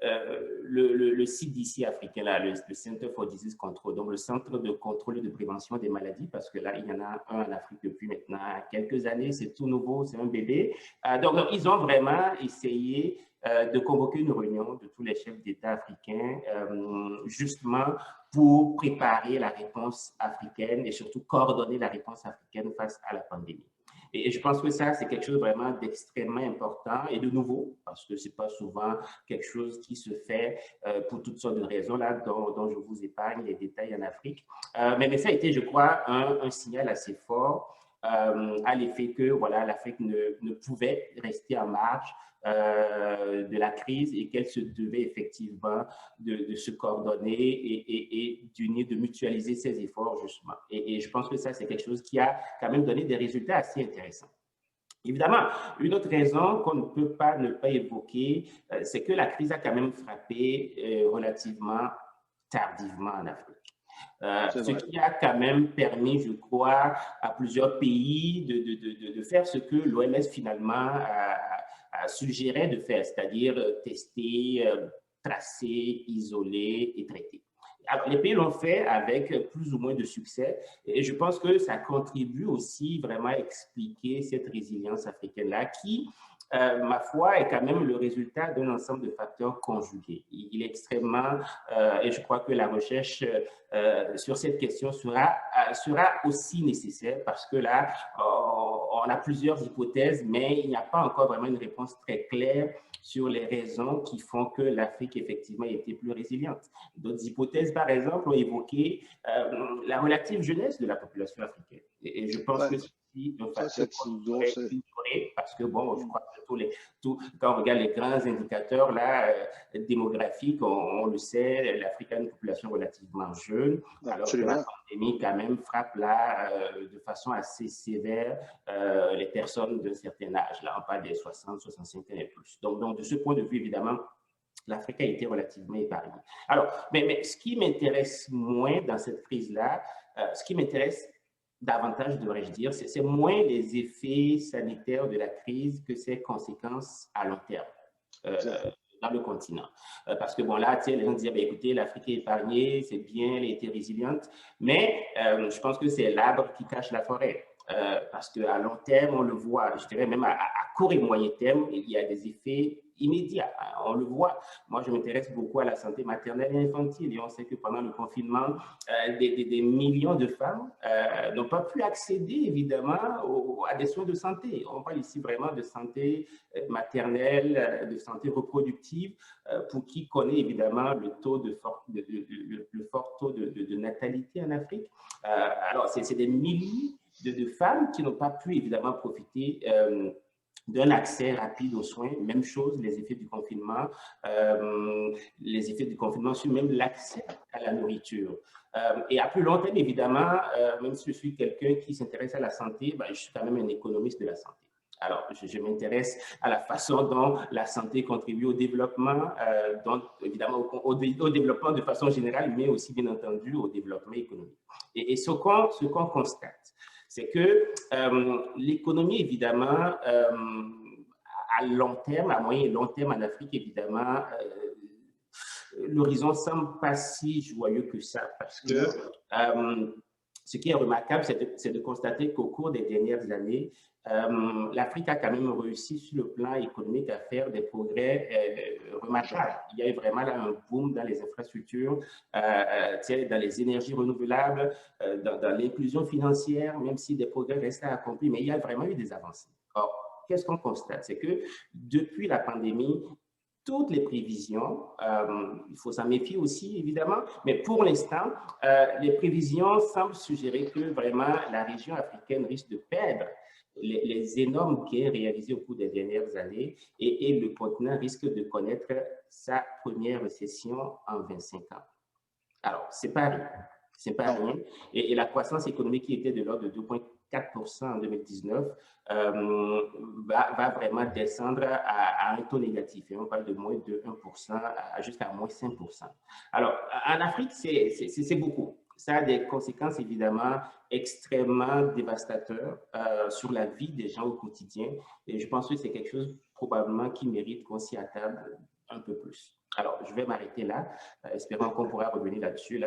le CDC africain, là, le Center for Disease Control, donc le Centre de contrôle et de prévention des maladies, parce que là, il y en a un en Afrique depuis maintenant quelques années, c'est tout nouveau, c'est un bébé. Donc, ils ont vraiment essayé de convoquer une réunion de tous les chefs d'État africains, justement pour préparer la réponse africaine et surtout coordonner la réponse africaine face à la pandémie. Et je pense que ça, c'est quelque chose vraiment d'extrêmement important et de nouveau, parce que ce n'est pas souvent quelque chose qui se fait pour toutes sortes de raisons, là, dont je vous épargne les détails en Afrique. Mais ça a été, je crois, un signal assez fort à l'effet que voilà, l'Afrique ne pouvait rester en marge de la crise et qu'elle se devait effectivement de se coordonner et d'unir, de mutualiser ses efforts justement. Et je pense que ça, c'est quelque chose qui a quand même donné des résultats assez intéressants. Évidemment, une autre raison qu'on ne peut pas ne pas évoquer, c'est que la crise a quand même frappé relativement tardivement en Afrique. Ce qui a quand même permis, je crois, à plusieurs pays de faire ce que l'OMS finalement a suggéré de faire, c'est-à-dire tester, tracer, isoler et traiter. Alors, les pays l'ont fait avec plus ou moins de succès et je pense que ça contribue aussi vraiment à expliquer cette résilience africaine-là qui, ma foi, est quand même le résultat d'un ensemble de facteurs conjugués. Il est extrêmement, et je crois que la recherche sur cette question sera aussi nécessaire parce que là, on a plusieurs hypothèses, mais il n'y a pas encore vraiment une réponse très claire sur les raisons qui font que l'Afrique, effectivement, a été plus résiliente. D'autres hypothèses, par exemple, ont évoqué la relative jeunesse de la population africaine. Et je pense que c'est un facteur qu'on pourrait ignorer parce que, bon, je crois que quand on regarde les grands indicateurs là, démographiques, on le sait, l'Afrique a une population relativement jeune, alors que la pandémie, quand même, frappe là de façon assez sévère les personnes d'un certain âge. Là, on parle des 60, 65 ans et plus. Donc, de ce point de vue, évidemment, l'Afrique a été relativement épargnée. Alors, mais ce qui m'intéresse moins dans cette crise-là, ce qui m'intéresse davantage, devrais-je dire, c'est moins les effets sanitaires de la crise que ses conséquences à long terme dans le continent. Parce que, bon, là, les gens disent, ben, écoutez, l'Afrique est épargnée, c'est bien, elle a été résiliente, mais je pense que c'est l'arbre qui cache la forêt. Parce qu'à long terme, on le voit, je dirais même à court et moyen terme, il y a des effets immédiats. On le voit. Moi, je m'intéresse beaucoup à la santé maternelle et infantile et on sait que pendant le confinement, des millions de femmes n'ont pas pu accéder, évidemment, à des soins de santé. On parle ici vraiment de santé maternelle, de santé reproductive, pour qui connaît évidemment le fort taux de natalité en Afrique. Alors, c'est des milliers de femmes qui n'ont pas pu évidemment profiter d'un accès rapide aux soins. Même chose, les effets du confinement sur même l'accès à la nourriture. Et à plus long terme, évidemment, même si je suis quelqu'un qui s'intéresse à la santé, ben, je suis quand même un économiste de la santé. Alors, je m'intéresse à la façon dont la santé contribue au développement, donc évidemment au développement de façon générale, mais aussi bien entendu au développement économique. Et ce qu'on constate, c'est que l'économie, évidemment, à long terme, à moyen et long terme en Afrique, évidemment, l'horizon semble pas si joyeux que ça, parce que ce qui est remarquable, c'est de constater qu'au cours des dernières années, l'Afrique a quand même réussi sur le plan économique à faire des progrès remarquables. Il y a eu vraiment là un boom dans les infrastructures, dans les énergies renouvelables, dans l'inclusion financière, même si des progrès restent à accomplir, mais il y a vraiment eu des avancées. Or, qu'est-ce qu'on constate? C'est que depuis la pandémie, toutes les prévisions, il faut s'en méfier aussi évidemment, mais pour l'instant, les prévisions semblent suggérer que vraiment la région africaine risque de perdre les énormes gains réalisés au cours des dernières années et le continent risque de connaître sa première récession en 25 ans. Alors, c'est pas rien. C'est pas rien. Et la croissance économique qui était de l'ordre de 2,4% en 2019 va vraiment descendre à un taux négatif. Et on parle de moins de 1% jusqu'à moins 5%. Alors, en Afrique, c'est beaucoup. Ça a des conséquences évidemment extrêmement dévastateurs sur la vie des gens au quotidien. Et je pense que c'est quelque chose probablement qui mérite qu'on s'y attarde un peu plus. Alors, je vais m'arrêter là, espérant qu'on pourra revenir là-dessus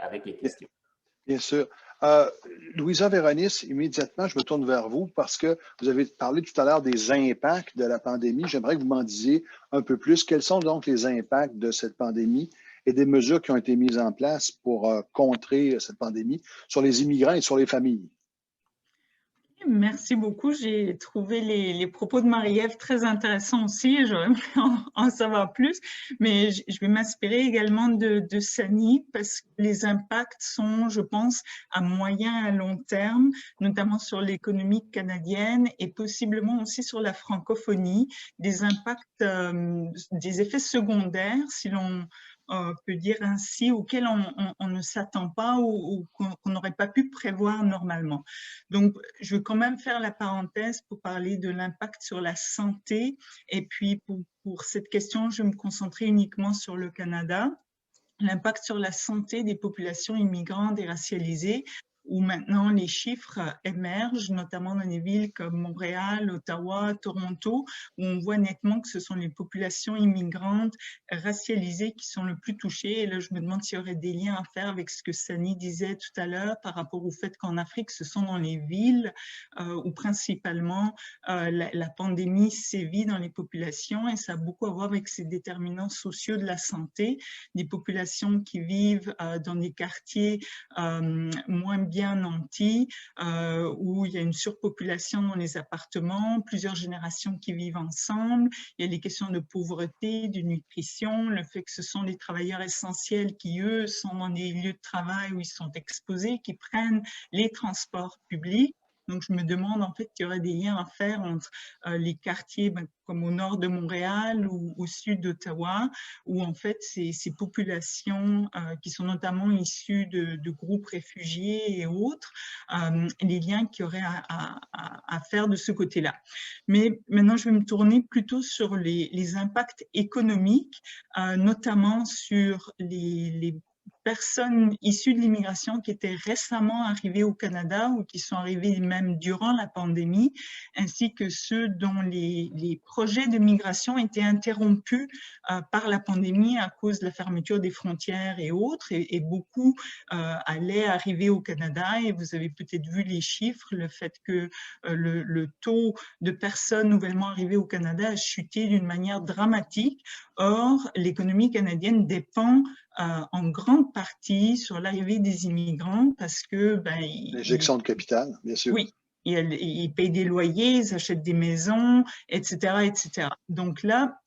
avec les questions. Bien sûr. Louisa Véronis, immédiatement, je me tourne vers vous parce que vous avez parlé tout à l'heure des impacts de la pandémie. J'aimerais que vous m'en disiez un peu plus. Quels sont donc les impacts de cette pandémie et des mesures qui ont été mises en place pour contrer cette pandémie sur les immigrants et sur les familles? Merci beaucoup. J'ai trouvé les propos de Marie-Ève très intéressants aussi. J'aurais aimé en savoir plus, mais je vais m'inspirer également de Sani parce que les impacts sont, je pense, à moyen et à long terme, notamment sur l'économie canadienne et possiblement aussi sur la francophonie, des impacts, des effets secondaires, si l'on peut dire ainsi, auxquels on ne s'attend pas ou qu'on n'aurait pas pu prévoir normalement. Donc, je veux quand même faire la parenthèse pour parler de l'impact sur la santé. Et puis, pour cette question, je vais me concentrer uniquement sur le Canada. L'impact sur la santé des populations immigrantes et racialisées, où maintenant les chiffres émergent, notamment dans des villes comme Montréal, Ottawa, Toronto, où on voit nettement que ce sont les populations immigrantes racialisées qui sont le plus touchées. Et là, je me demande s'il y aurait des liens à faire avec ce que Sani disait tout à l'heure par rapport au fait qu'en Afrique, ce sont dans les villes où principalement la pandémie sévit dans les populations et ça a beaucoup à voir avec ces déterminants sociaux de la santé, des populations qui vivent dans des quartiers moins bien nantis, où il y a une surpopulation dans les appartements, plusieurs générations qui vivent ensemble, il y a les questions de pauvreté, de nutrition, le fait que ce sont des travailleurs essentiels qui, eux, sont dans des lieux de travail où ils sont exposés, qui prennent les transports publics. Donc, je me demande en fait qu'il y aurait des liens à faire entre les quartiers comme au nord de Montréal ou au sud d'Ottawa, où en fait ces populations qui sont notamment issues de groupes réfugiés et autres, les liens qu'il y aurait à faire de ce côté-là. Mais maintenant, je vais me tourner plutôt sur les impacts économiques, notamment sur les personnes issues de l'immigration qui étaient récemment arrivées au Canada ou qui sont arrivées même durant la pandémie, ainsi que ceux dont les projets de migration étaient interrompus par la pandémie à cause de la fermeture des frontières et autres, et beaucoup allaient arriver au Canada, et vous avez peut-être vu les chiffres, le fait que le taux de personnes nouvellement arrivées au Canada a chuté d'une manière dramatique. Or, l'économie canadienne dépend en grande partie sur l'arrivée des immigrants parce que… L'injection de capital, bien sûr. Oui, ils payent des loyers, ils achètent des maisons, etc., etc. Donc là,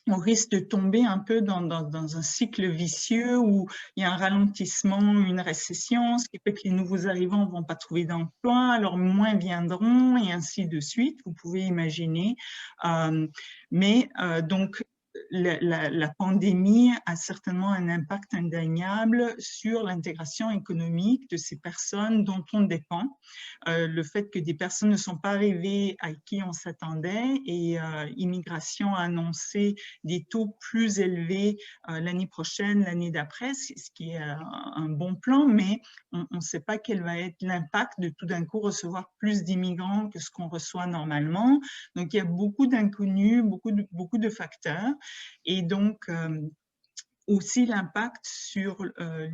on risque de tomber un peu dans un cycle vicieux où il y a un ralentissement, une récession, ce qui fait que les nouveaux arrivants ne vont pas trouver d'emploi, alors moins viendront et ainsi de suite, vous pouvez imaginer. Donc, la pandémie a certainement un impact indéniable sur l'intégration économique de ces personnes dont on dépend. Le fait que des personnes ne sont pas arrivées à qui on s'attendait et Immigration a annoncé des taux plus élevés l'année prochaine, l'année d'après, ce qui est un bon plan, mais on ne sait pas quel va être l'impact de tout d'un coup recevoir plus d'immigrants que ce qu'on reçoit normalement. Donc, il y a beaucoup d'inconnus, beaucoup de facteurs. Et donc, aussi l'impact sur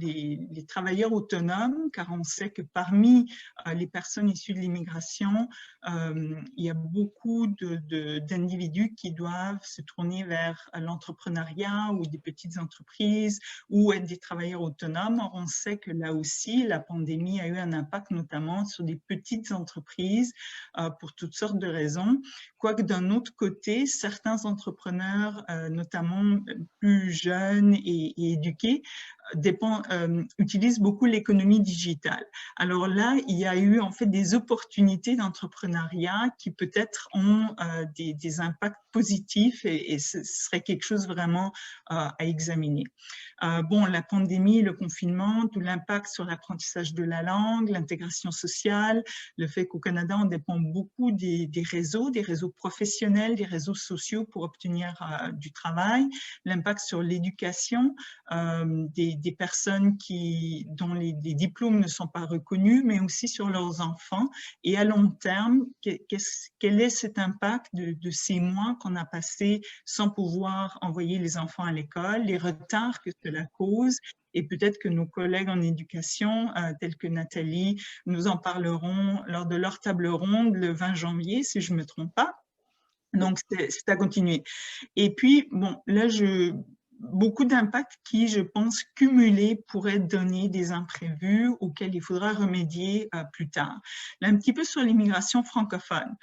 les travailleurs autonomes, car on sait que parmi les personnes issues de l'immigration, il y a beaucoup d'individus qui doivent se tourner vers l'entrepreneuriat ou des petites entreprises ou être des travailleurs autonomes. Or, on sait que là aussi, la pandémie a eu un impact notamment sur des petites entreprises pour toutes sortes de raisons. Quoique d'un autre côté, certains entrepreneurs, notamment plus jeunes et éduqués, utilisent beaucoup l'économie digitale. Alors là, il y a eu en fait des opportunités d'entrepreneuriat qui peut-être ont des impacts positifs et ce serait quelque chose vraiment à examiner. Bon, la pandémie, le confinement, tout l'impact sur l'apprentissage de la langue, l'intégration sociale, le fait qu'au Canada, on dépend beaucoup des réseaux professionnels, des réseaux sociaux pour obtenir du travail, l'impact sur l'éducation, des personnes dont les diplômes ne sont pas reconnus, mais aussi sur leurs enfants. Et à long terme, quel est cet impact de ces mois qu'on a passés sans pouvoir envoyer les enfants à l'école, les retards que cela cause, et peut-être que nos collègues en éducation, tels que Nathalie, nous en parleront lors de leur table ronde le 20 janvier, si je ne me trompe pas. Donc, c'est à continuer. Et puis, bon, là, beaucoup d'impacts qui, je pense, cumulés pourraient donner des imprévus auxquels il faudra remédier plus tard. Là, un petit peu sur l'immigration francophone,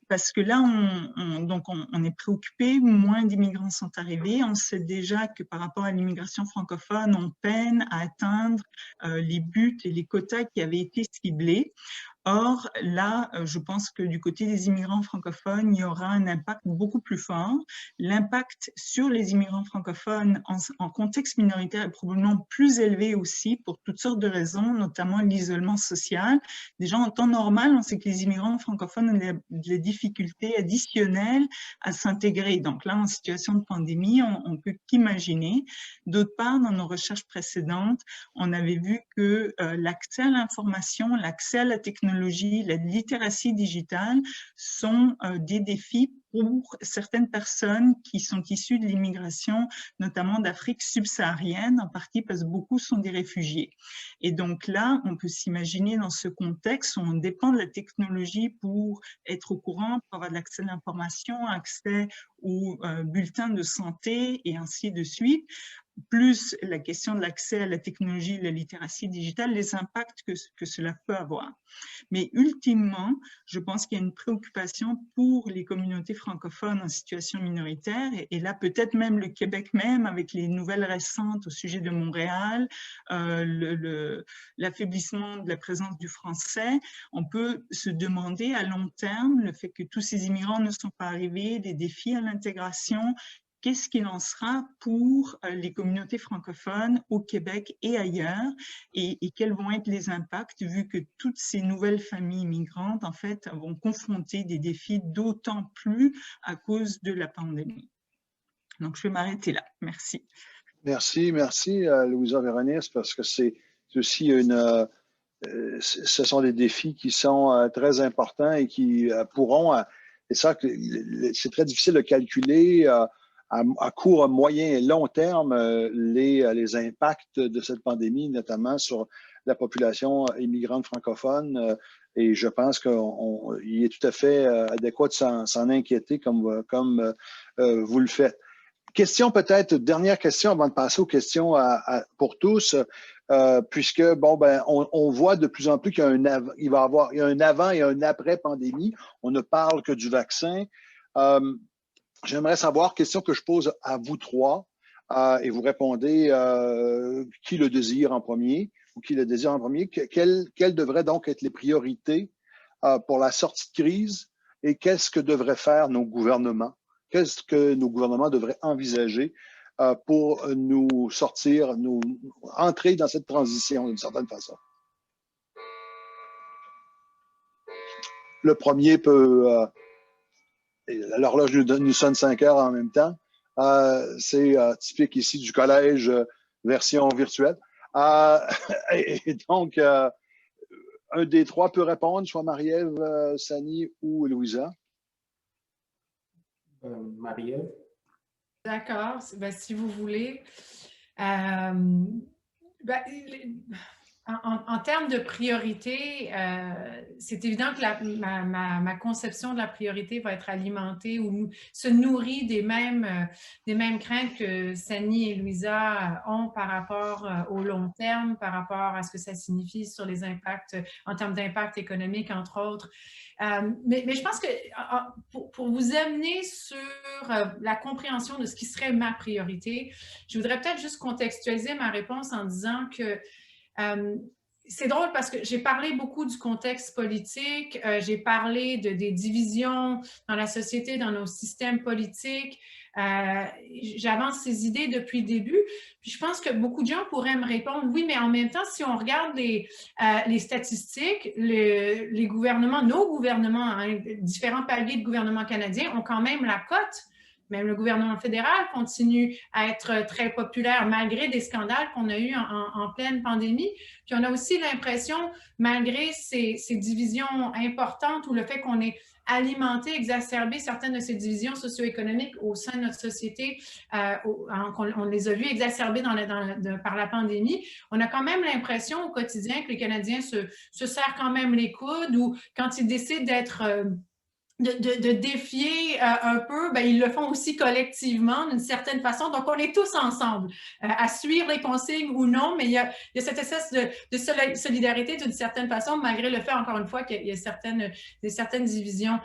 parce que là, on est préoccupé, moins d'immigrants sont arrivés. On sait déjà que par rapport à l'immigration francophone, on peine à atteindre les buts et les quotas qui avaient été ciblés. Or, là, je pense que du côté des immigrants francophones, il y aura un impact beaucoup plus fort. L'impact sur les immigrants francophones en contexte minoritaire est probablement plus élevé aussi pour toutes sortes de raisons, notamment l'isolement social. Déjà, en temps normal, on sait que les immigrants francophones ont des difficultés additionnelles à s'intégrer. Donc là, en situation de pandémie, on peut qu'imaginer. D'autre part, dans nos recherches précédentes, on avait vu que l'accès à l'information, l'accès à la technologie, la littératie digitale sont des défis pour certaines personnes qui sont issues de l'immigration, notamment d'Afrique subsaharienne, en partie parce que beaucoup sont des réfugiés. Et donc là, on peut s'imaginer dans ce contexte où on dépend de la technologie pour être au courant, pour avoir de l'accès à l'information, accès aux bulletins de santé et ainsi de suite, plus la question de l'accès à la technologie et la littératie digitale, les impacts que cela peut avoir. Mais ultimement, je pense qu'il y a une préoccupation pour les communautés francophones en situation minoritaire, et là peut-être même le Québec même, avec les nouvelles récentes au sujet de Montréal, l'affaiblissement de la présence du français, on peut se demander à long terme, le fait que tous ces immigrants ne sont pas arrivés, des défis à l'intégration, qu'est-ce qu'il en sera pour les communautés francophones au Québec et ailleurs, et quels vont être les impacts vu que toutes ces nouvelles familles immigrantes, en fait, vont confronter des défis d'autant plus à cause de la pandémie. Donc, je vais m'arrêter là. Merci. Merci, Louisa Véronique, parce que c'est aussi ce sont des défis qui sont très importants et qui pourront, c'est ça que c'est très difficile de calculer à court, moyen et long terme les impacts de cette pandémie, notamment sur la population immigrante francophone. Et je pense qu'il est tout à fait adéquat de s'en inquiéter comme vous le faites. Question dernière question avant de passer aux questions pour tous, puisque on voit de plus en plus qu'il y a il y a un avant et un après pandémie. On ne parle que du vaccin. J'aimerais savoir, question que je pose à vous trois, et vous répondez qui le désire en premier ou qui le désire en premier. Quelles devraient donc être les priorités pour la sortie de crise et qu'est-ce que devraient faire nos gouvernements qu'est-ce que nos gouvernements devraient envisager pour nous sortir, nous entrer dans cette transition d'une certaine façon. Le premier peut, l'horloge nous sonne 5 heures en même temps. C'est typique ici du collège version virtuelle. Et donc, un des trois peut répondre, soit Marie-Ève, Sani ou Louisa. Marie-Ève. D'accord, ben, si vous voulez. En termes de priorité, c'est évident que ma conception de la priorité va être alimentée ou se nourrit des mêmes craintes que Sani et Louisa ont par rapport au long terme, par rapport à ce que ça signifie sur les impacts, en termes d'impact économique, entre autres. Mais je pense que pour vous amener sur la compréhension de ce qui serait ma priorité, je voudrais peut-être juste contextualiser ma réponse en disant que c'est drôle parce que j'ai parlé beaucoup du contexte politique, j'ai parlé des divisions dans la société, dans nos systèmes politiques. J'avance ces idées depuis le début. Puis je pense que beaucoup de gens pourraient me répondre, oui, mais en même temps, si on regarde les statistiques, les gouvernements, nos gouvernements, hein, différents paliers de gouvernements canadiens ont quand même la cote. Même le gouvernement fédéral continue à être très populaire malgré des scandales qu'on a eus en pleine pandémie. Puis on a aussi l'impression, malgré ces divisions importantes ou le fait qu'on ait alimenté, exacerbé certaines de ces divisions socio-économiques au sein de notre société, on les a vues exacerbées par la pandémie, on a quand même l'impression au quotidien que les Canadiens se serrent quand même les coudes ou quand ils décident d'être... de défier un peu, ben, ils le font aussi collectivement d'une certaine façon. Donc, on est tous ensemble à suivre les consignes ou non, mais il y a cette espèce de solidarité d'une certaine façon, malgré le fait, encore une fois, qu'il y a certaines divisions.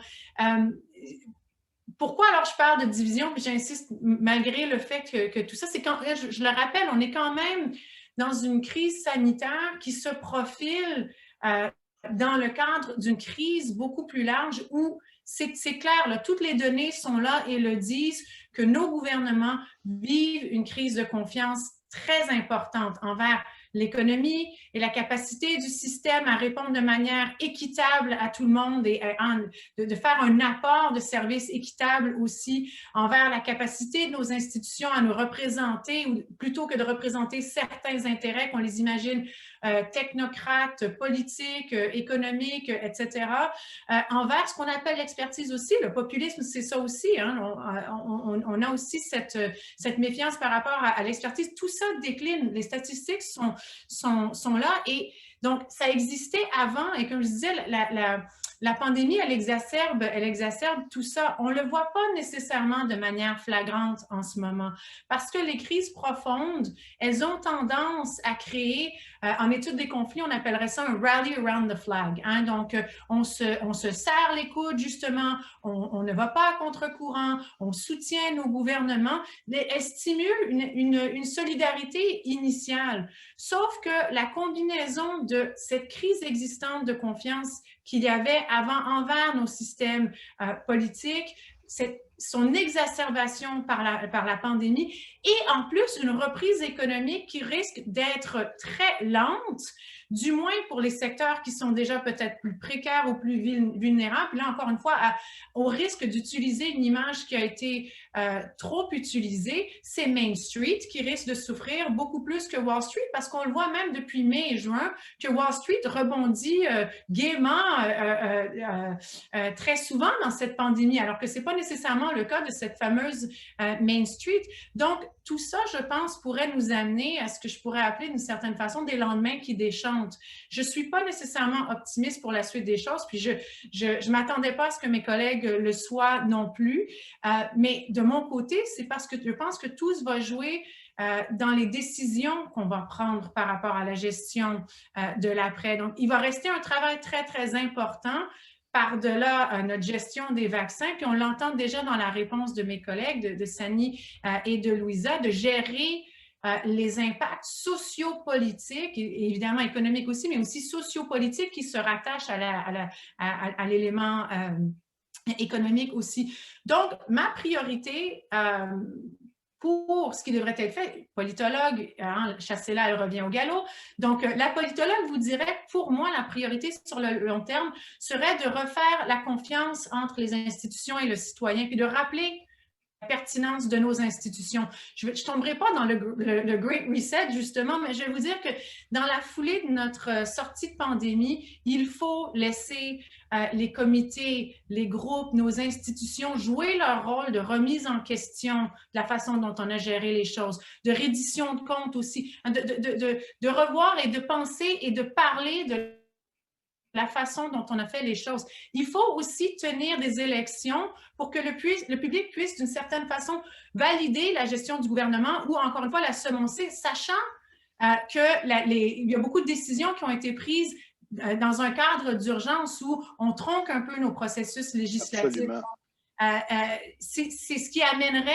Pourquoi alors je parle de division, puis j'insiste, malgré le fait que tout ça, c'est quand, je le rappelle, on est quand même dans une crise sanitaire qui se profile dans le cadre d'une crise beaucoup plus large où c'est clair, là, toutes les données sont là et le disent que nos gouvernements vivent une crise de confiance très importante envers l'économie et la capacité du système à répondre de manière équitable à tout le monde et de faire un apport de services équitable aussi envers la capacité de nos institutions à nous représenter, ou plutôt que de représenter certains intérêts qu'on les imagine technocrates, politiques, économiques, etc., envers ce qu'on appelle l'expertise aussi. Le populisme, c'est ça aussi. Hein? On a aussi cette méfiance par rapport à l'expertise. Tout ça décline. Les statistiques sont là. Et donc, ça existait avant. Et comme je disais, la pandémie, elle exacerbe tout ça. On ne le voit pas nécessairement de manière flagrante en ce moment parce que les crises profondes, elles ont tendance à créer, en étude des conflits, on appellerait ça un rally around the flag. Hein? Donc, on se serre les coudes, justement, on ne va pas à contre-courant, on soutient nos gouvernements, elles stimulent une solidarité initiale. Sauf que la combinaison de cette crise existante de confiance qu'il y avait avant envers nos systèmes politiques, son exacerbation par la pandémie et en plus une reprise économique qui risque d'être très lente, du moins pour les secteurs qui sont déjà peut-être plus précaires ou plus vulnérables. Là, encore une fois, au risque d'utiliser une image qui a été trop utilisée, c'est Main Street qui risque de souffrir beaucoup plus que Wall Street parce qu'on le voit même depuis mai et juin que Wall Street rebondit gaiement très souvent dans cette pandémie, alors que ce n'est pas nécessairement le cas de cette fameuse Main Street. Donc, tout ça, je pense, pourrait nous amener à ce que je pourrais appeler d'une certaine façon des lendemains qui déchantent. Je ne suis pas nécessairement optimiste pour la suite des choses, puis je ne m'attendais pas à ce que mes collègues le soient non plus, mais de mon côté, c'est parce que je pense que tout va jouer dans les décisions qu'on va prendre par rapport à la gestion de l'après. Donc, il va rester un travail très, très important par-delà notre gestion des vaccins, puis on l'entend déjà dans la réponse de mes collègues, de Sani et de Louisa, de gérer les impacts sociopolitiques, et évidemment économiques aussi, mais aussi sociopolitiques qui se rattachent à l'élément économique aussi. Donc, ma priorité pour ce qui devrait être fait, politologue, hein, chassez-la, elle revient au galop. Donc, la politologue vous dirait, pour moi, la priorité sur le long terme serait de refaire la confiance entre les institutions et le citoyen, puis de rappeler la pertinence de nos institutions. Je ne tomberai pas dans le Great Reset, justement, mais je vais vous dire que dans la foulée de notre sortie de pandémie, il faut laisser les comités, les groupes, nos institutions jouer leur rôle de remise en question de la façon dont on a géré les choses, de reddition de comptes aussi, de revoir et de penser et de parler de la façon dont on a fait les choses. Il faut aussi tenir des élections pour que le public puisse, d'une certaine façon, valider la gestion du gouvernement ou, encore une fois, la semoncer, sachant qu'il y a beaucoup de décisions qui ont été prises dans un cadre d'urgence où on tronque un peu nos processus législatifs. C'est ce qui amènerait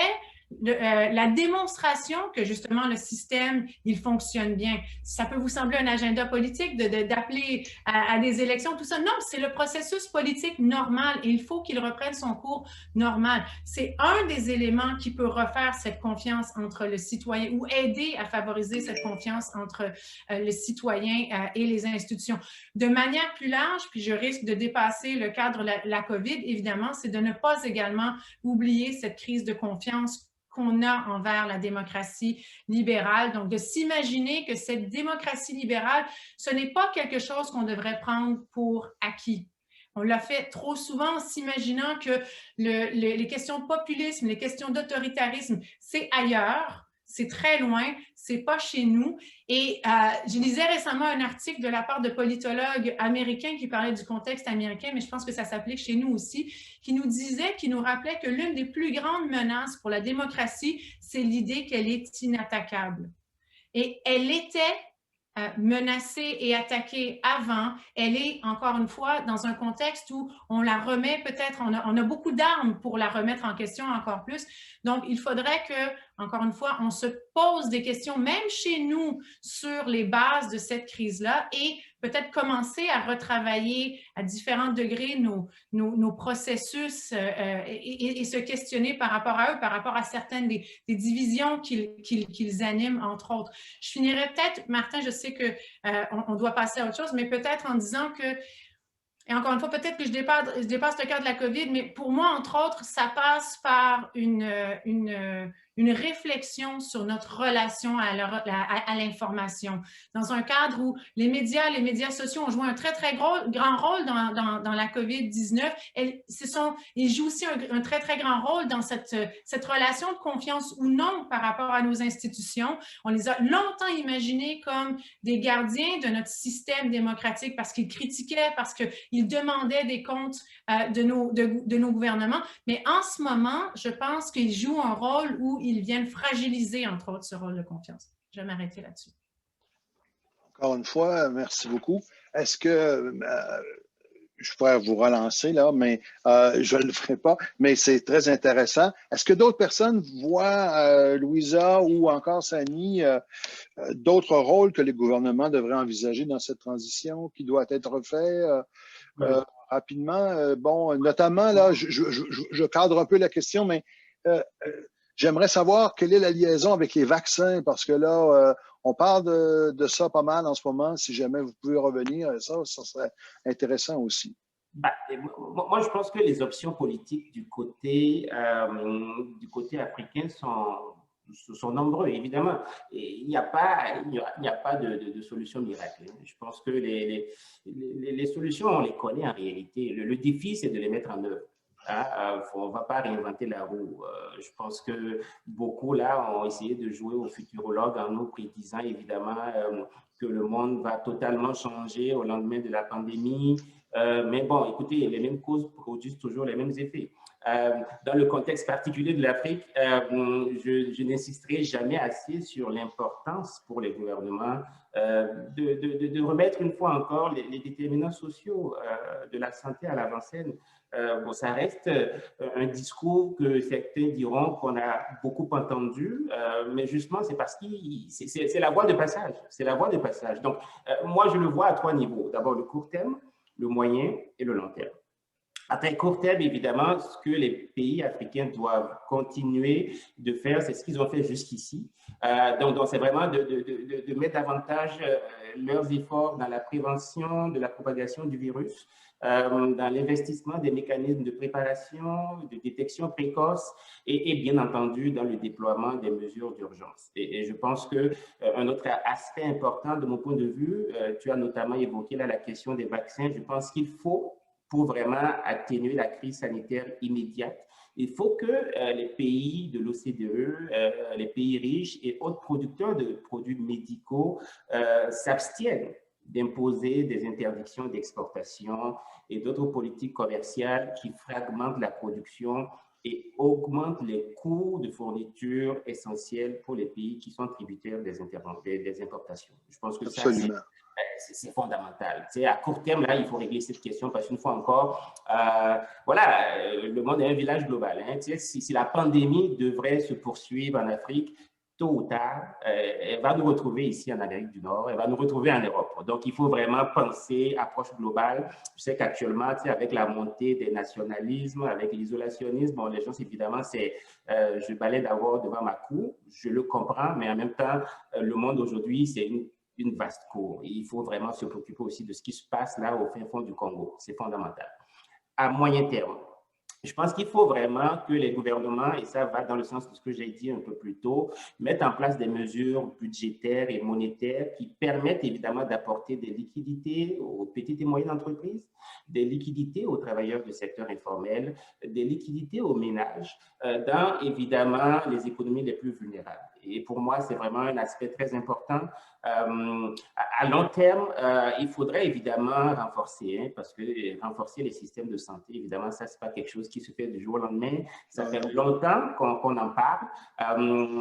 la démonstration que justement le système, il fonctionne bien. Ça peut vous sembler un agenda politique d'appeler à des élections, tout ça. Non, c'est le processus politique normal et il faut qu'il reprenne son cours normal. C'est un des éléments qui peut refaire cette confiance entre le citoyen ou aider à favoriser cette confiance entre le citoyen et les institutions. De manière plus large, puis je risque de dépasser le cadre de la COVID, évidemment, c'est de ne pas également oublier cette crise de confiance qu'on a envers la démocratie libérale. Donc, de s'imaginer que cette démocratie libérale, ce n'est pas quelque chose qu'on devrait prendre pour acquis. On l'a fait trop souvent en s'imaginant que les questions de populisme, les questions d'autoritarisme, c'est ailleurs, c'est très loin, c'est pas chez nous. Et je lisais récemment un article de la part de politologues américains qui parlait du contexte américain, mais je pense que ça s'applique chez nous aussi, qui nous disait, qui nous rappelait que l'une des plus grandes menaces pour la démocratie, c'est l'idée qu'elle est inattaquable. Et elle était menacée et attaquée avant, elle est, encore une fois, dans un contexte où on la remet peut-être, on a beaucoup d'armes pour la remettre en question encore plus. Donc, il faudrait que, encore une fois, on se pose des questions, même chez nous, sur les bases de cette crise-là et peut-être commencer à retravailler à différents degrés nos processus et se questionner par rapport à eux, par rapport à certaines des divisions qu'ils animent, entre autres. Je finirais peut-être, Martin, je sais qu'on doit passer à autre chose, mais peut-être en disant que, et encore une fois, peut-être que je dépasse le cadre de la COVID, mais pour moi, entre autres, ça passe par une réflexion sur notre relation à l'information. Dans un cadre où les médias sociaux ont joué un très, très grand rôle dans la COVID-19, ils jouent aussi un très, très grand rôle dans cette relation de confiance ou non par rapport à nos institutions. On les a longtemps imaginés comme des gardiens de notre système démocratique parce qu'ils critiquaient, parce qu'ils demandaient des comptes de nos gouvernements. Mais en ce moment, je pense qu'ils jouent un rôle où ils viennent fragiliser, entre autres, ce rôle de confiance. Je vais m'arrêter là-dessus. Encore une fois, merci beaucoup. Est-ce que je pourrais vous relancer là, mais je ne le ferai pas, mais c'est très intéressant. Est-ce que d'autres personnes voient, Louisa ou encore Sani, d'autres rôles que les gouvernements devraient envisager dans cette transition qui doit être fait rapidement? Bon, notamment, là, je cadre un peu la question, mais j'aimerais savoir quelle est la liaison avec les vaccins, parce que là, on parle de ça pas mal en ce moment. Si jamais vous pouvez revenir, ça serait intéressant aussi. Moi, je pense que les options politiques du côté africain sont nombreux, évidemment. Et il n'y a pas de solution miracle. Je pense que les solutions, on les connaît en réalité. Le défi, c'est de les mettre en œuvre. On ne va pas réinventer la roue. Je pense que beaucoup, là, ont essayé de jouer au futurologue en nous prédisant, évidemment, que le monde va totalement changer au lendemain de la pandémie. Mais bon, écoutez, les mêmes causes produisent toujours les mêmes effets. Dans le contexte particulier de l'Afrique, je n'insisterai jamais assez sur l'importance pour les gouvernements de remettre une fois encore les déterminants sociaux de la santé à l'avant-scène. Bon, ça reste un discours que certains diront qu'on a beaucoup entendu, mais justement, c'est parce que c'est la voie de passage. C'est la voie de passage. Donc, moi, je le vois à trois niveaux. D'abord, le court terme, le moyen et le long terme. À très court terme, évidemment, ce que les pays africains doivent continuer de faire, c'est ce qu'ils ont fait jusqu'ici. Donc c'est vraiment de mettre davantage leurs efforts dans la prévention de la propagation du virus, dans l'investissement des mécanismes de préparation, de détection précoce et bien entendu dans le déploiement des mesures d'urgence. Et je pense qu'un autre aspect important de mon point de vue, tu as notamment évoqué là la question des vaccins, je pense qu'il faut, pour vraiment atténuer la crise sanitaire immédiate, il faut que les pays de l'OCDE, les pays riches et autres producteurs de produits médicaux s'abstiennent d'imposer des interdictions d'exportation et d'autres politiques commerciales qui fragmentent la production et augmentent les coûts de fourniture essentiels pour les pays qui sont tributaires des importations. Je pense que Absolument. C'est fondamental. Tu sais, à court terme, là, il faut régler cette question parce qu'une fois encore, voilà, le monde est un village global. Hein. Tu sais, si la pandémie devrait se poursuivre en Afrique, tôt ou tard, elle va nous retrouver ici en Amérique du Nord, elle va nous retrouver en Europe. Donc, il faut vraiment penser approche globale. Je sais qu'actuellement, tu sais, avec la montée des nationalismes, avec l'isolationnisme, bon, les gens, évidemment, c'est je balaie d'abord devant ma cour, je le comprends, mais en même temps, le monde aujourd'hui, c'est une vaste cour. Et il faut vraiment se préoccuper aussi de ce qui se passe là au fin fond du Congo. C'est fondamental. À moyen terme, je pense qu'il faut vraiment que les gouvernements, et ça va dans le sens de ce que j'ai dit un peu plus tôt, mettent en place des mesures budgétaires et monétaires qui permettent évidemment d'apporter des liquidités aux petites et moyennes entreprises, des liquidités aux travailleurs du secteur informel, des liquidités aux ménages, dans évidemment les économies les plus vulnérables. Et pour moi, c'est vraiment un aspect très important. À long terme, il faudrait évidemment renforcer, hein, parce que renforcer les systèmes de santé, évidemment, ça, c'est pas quelque chose qui se fait du jour au lendemain. Ça fait longtemps qu'on en parle.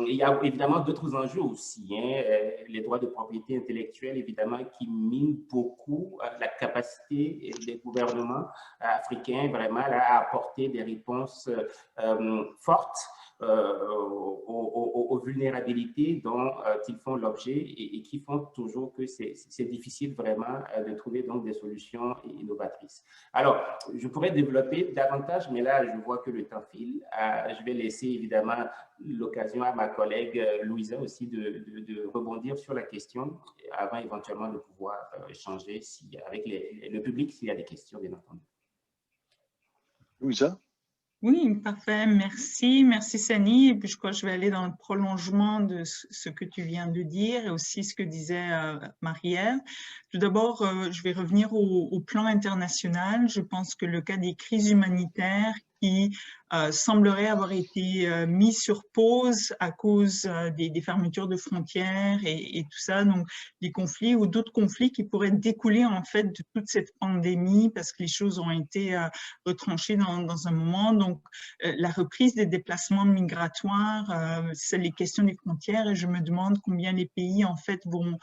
Il y a évidemment d'autres enjeux aussi, hein, les droits de propriété intellectuelle, évidemment, qui minent beaucoup la capacité des gouvernements africains vraiment là, à apporter des réponses fortes aux vulnérabilités dont ils font l'objet et qui font toujours que c'est difficile vraiment de trouver donc des solutions innovatrices. Alors, je pourrais développer davantage, mais là, je vois que le temps file. Je vais laisser évidemment l'occasion à ma collègue Louisa aussi de rebondir sur la question avant éventuellement de pouvoir échanger avec le public s'il y a des questions, bien entendu. Louisa? Oui, parfait. Merci. Merci, Sani. Et puis, je crois que je vais aller dans le prolongement de ce que tu viens de dire et aussi ce que disait Marie-Ève. Tout d'abord, je vais revenir au plan international. Je pense que le cas des crises humanitaires qui semblerait avoir été mis sur pause à cause des fermetures de frontières et tout ça, donc des conflits ou d'autres conflits qui pourraient découler en fait de toute cette pandémie parce que les choses ont été retranchées dans un moment. Donc la reprise des déplacements migratoires, c'est les questions des frontières et je me demande combien les pays en fait vont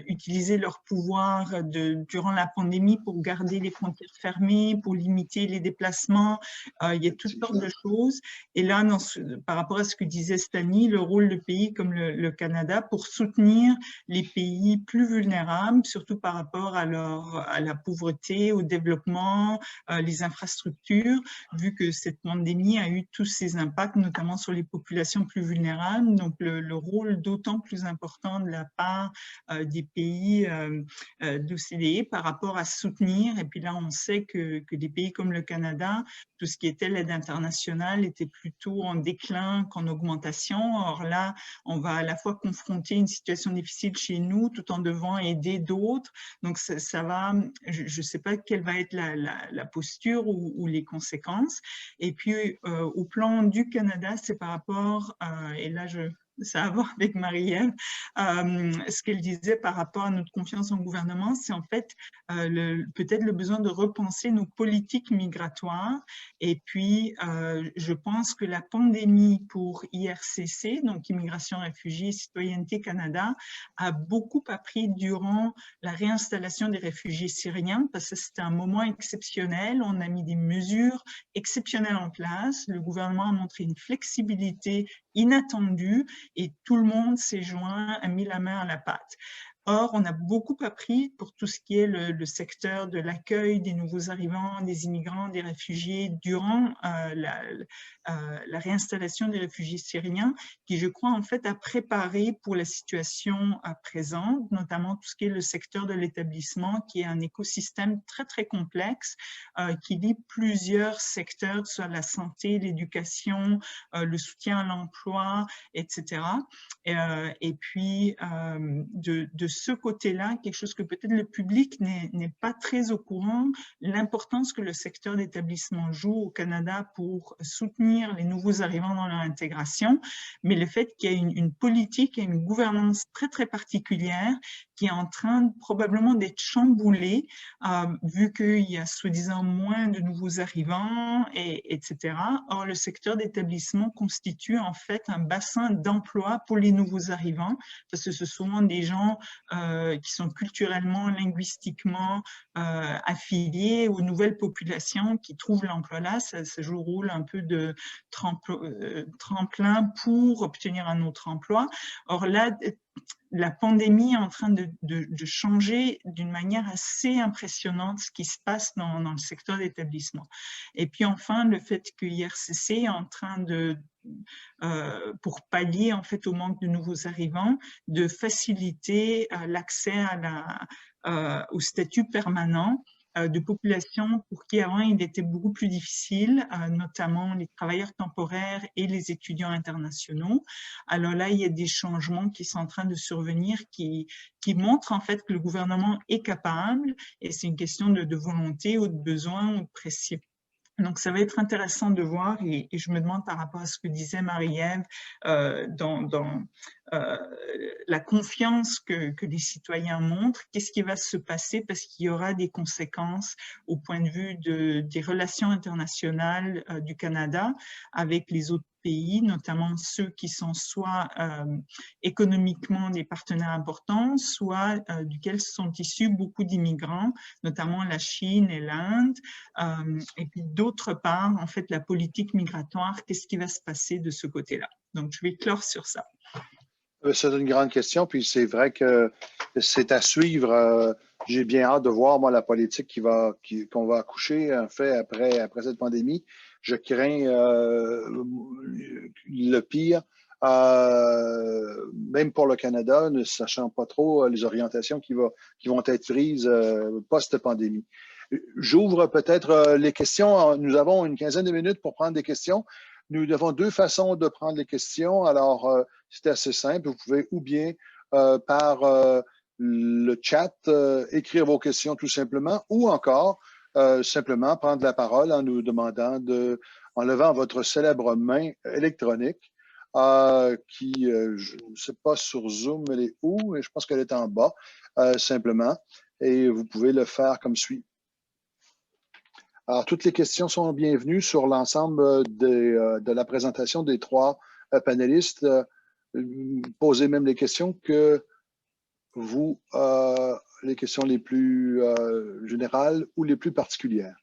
utiliser leur pouvoir durant la pandémie pour garder les frontières fermées, pour limiter les déplacements. Il y a toutes sortes de choses. Et là, par rapport à ce que disait Stani, le rôle de pays comme le Canada pour soutenir les pays plus vulnérables, surtout par rapport à la pauvreté, au développement, les infrastructures, vu que cette pandémie a eu tous ces impacts, notamment sur les populations plus vulnérables. Donc, le rôle d'autant plus important de la part des pays d'OCDE par rapport à soutenir. Et puis là, on sait que des pays comme le Canada, tout ce qui était l'aide internationale était plutôt en déclin qu'en augmentation. Or là, on va à la fois confronter une situation difficile chez nous tout en devant aider d'autres. Donc, ça va, je ne sais pas quelle va être la posture ou les conséquences. Et puis, au plan du Canada, c'est par rapport, et là, ça a à voir avec Marie-Ève, ce qu'elle disait par rapport à notre confiance en gouvernement, c'est en fait peut-être le besoin de repenser nos politiques migratoires. Et puis, je pense que la pandémie pour IRCC, donc Immigration, Réfugiés et Citoyenneté Canada, a beaucoup appris durant la réinstallation des réfugiés syriens parce que c'était un moment exceptionnel. On a mis des mesures exceptionnelles en place. Le gouvernement a montré une flexibilité inattendue et tout le monde s'est joint, a mis la main à la pâte. Or, on a beaucoup appris pour tout ce qui est le secteur de l'accueil des nouveaux arrivants, des immigrants, des réfugiés durant la réinstallation des réfugiés syriens, qui, je crois, en fait, a préparé pour la situation présente, notamment tout ce qui est le secteur de l'établissement, qui est un écosystème très, très complexe, qui lie plusieurs secteurs, soit la santé, l'éducation, le soutien à l'emploi, etc. Et puis, de ce côté-là, quelque chose que peut-être le public n'est pas très au courant, l'importance que le secteur d'établissement joue au Canada pour soutenir les nouveaux arrivants dans leur intégration, mais le fait qu'il y a une politique et une gouvernance très, très particulière qui est en train probablement d'être chamboulée, vu qu'il y a soi-disant moins de nouveaux arrivants, etc. Or, le secteur d'établissement constitue en fait un bassin d'emploi pour les nouveaux arrivants, parce que ce sont souvent des gens qui sont culturellement, linguistiquement affiliés aux nouvelles populations qui trouvent l'emploi là. Ça joue le rôle un peu de tremplin pour obtenir un autre emploi. Or là, la pandémie est en train de changer d'une manière assez impressionnante ce qui se passe dans le secteur d'établissement. Et puis enfin, le fait que IRCC est en train pour pallier en fait au manque de nouveaux arrivants, de faciliter l'accès au statut permanent de populations pour qui avant il était beaucoup plus difficile, notamment les travailleurs temporaires et les étudiants internationaux. Alors là, il y a des changements qui sont en train de survenir qui montrent en fait que le gouvernement est capable, et c'est une question de volonté ou de besoin ou de pression. Donc, ça va être intéressant de voir, et je me demande par rapport à ce que disait Marie-Ève dans la confiance que les citoyens montrent, qu'est-ce qui va se passer, parce qu'il y aura des conséquences au point de vue des relations internationales du Canada avec les autres pays, notamment ceux qui sont soit économiquement des partenaires importants, soit duquel sont issus beaucoup d'immigrants, notamment la Chine et l'Inde. Et puis d'autre part, en fait, la politique migratoire, qu'est-ce qui va se passer de ce côté-là? Donc, je vais clore sur ça. C'est une grande question, puis c'est vrai que c'est à suivre. J'ai bien hâte de voir, moi, la politique qu'on va accoucher, en fait, après cette pandémie. Je crains le pire, même pour le Canada, ne sachant pas trop les orientations qui vont être prises post-pandémie. J'ouvre peut-être les questions. Nous avons une quinzaine de minutes pour prendre des questions. Nous avons deux façons de prendre les questions. Alors, c'est assez simple. Vous pouvez ou bien par le chat écrire vos questions tout simplement, ou encore simplement prendre la parole en nous demandant en levant votre célèbre main électronique qui, je ne sais pas sur Zoom, elle est où, mais je pense qu'elle est en bas, simplement. Et vous pouvez le faire comme suit. Alors, toutes les questions sont bienvenues sur l'ensemble de la présentation des trois panélistes. Posez même les questions que vous, les questions les plus générales ou les plus particulières.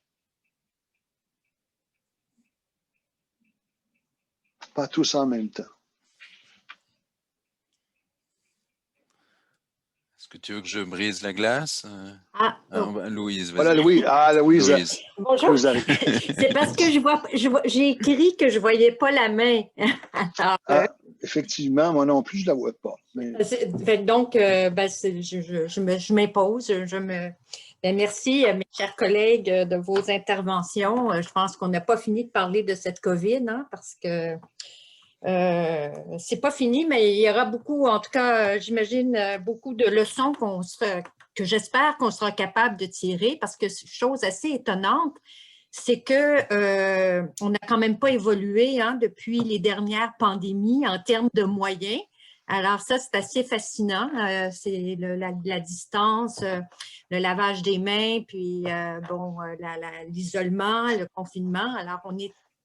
Pas tous en même temps. Est-ce que tu veux que je brise la glace? Louise, vas-y. Voilà, Louise. Louise. Bonjour. C'est parce que j'ai écrit que je ne voyais pas la main. Alors, effectivement, moi non plus, je ne la vois pas. Mais... Donc, je m'impose. Merci, mes chers collègues, de vos interventions. Je pense qu'on n'a pas fini de parler de cette COVID, hein, parce que c'est pas fini, mais il y aura beaucoup, en tout cas, j'imagine, beaucoup de leçons que j'espère qu'on sera capable de tirer, parce que chose assez étonnante, c'est que on n'a quand même pas évolué depuis les dernières pandémies en termes de moyens. Alors ça, c'est assez fascinant. C'est la distance, le lavage des mains, puis l'isolement, le confinement. Alors,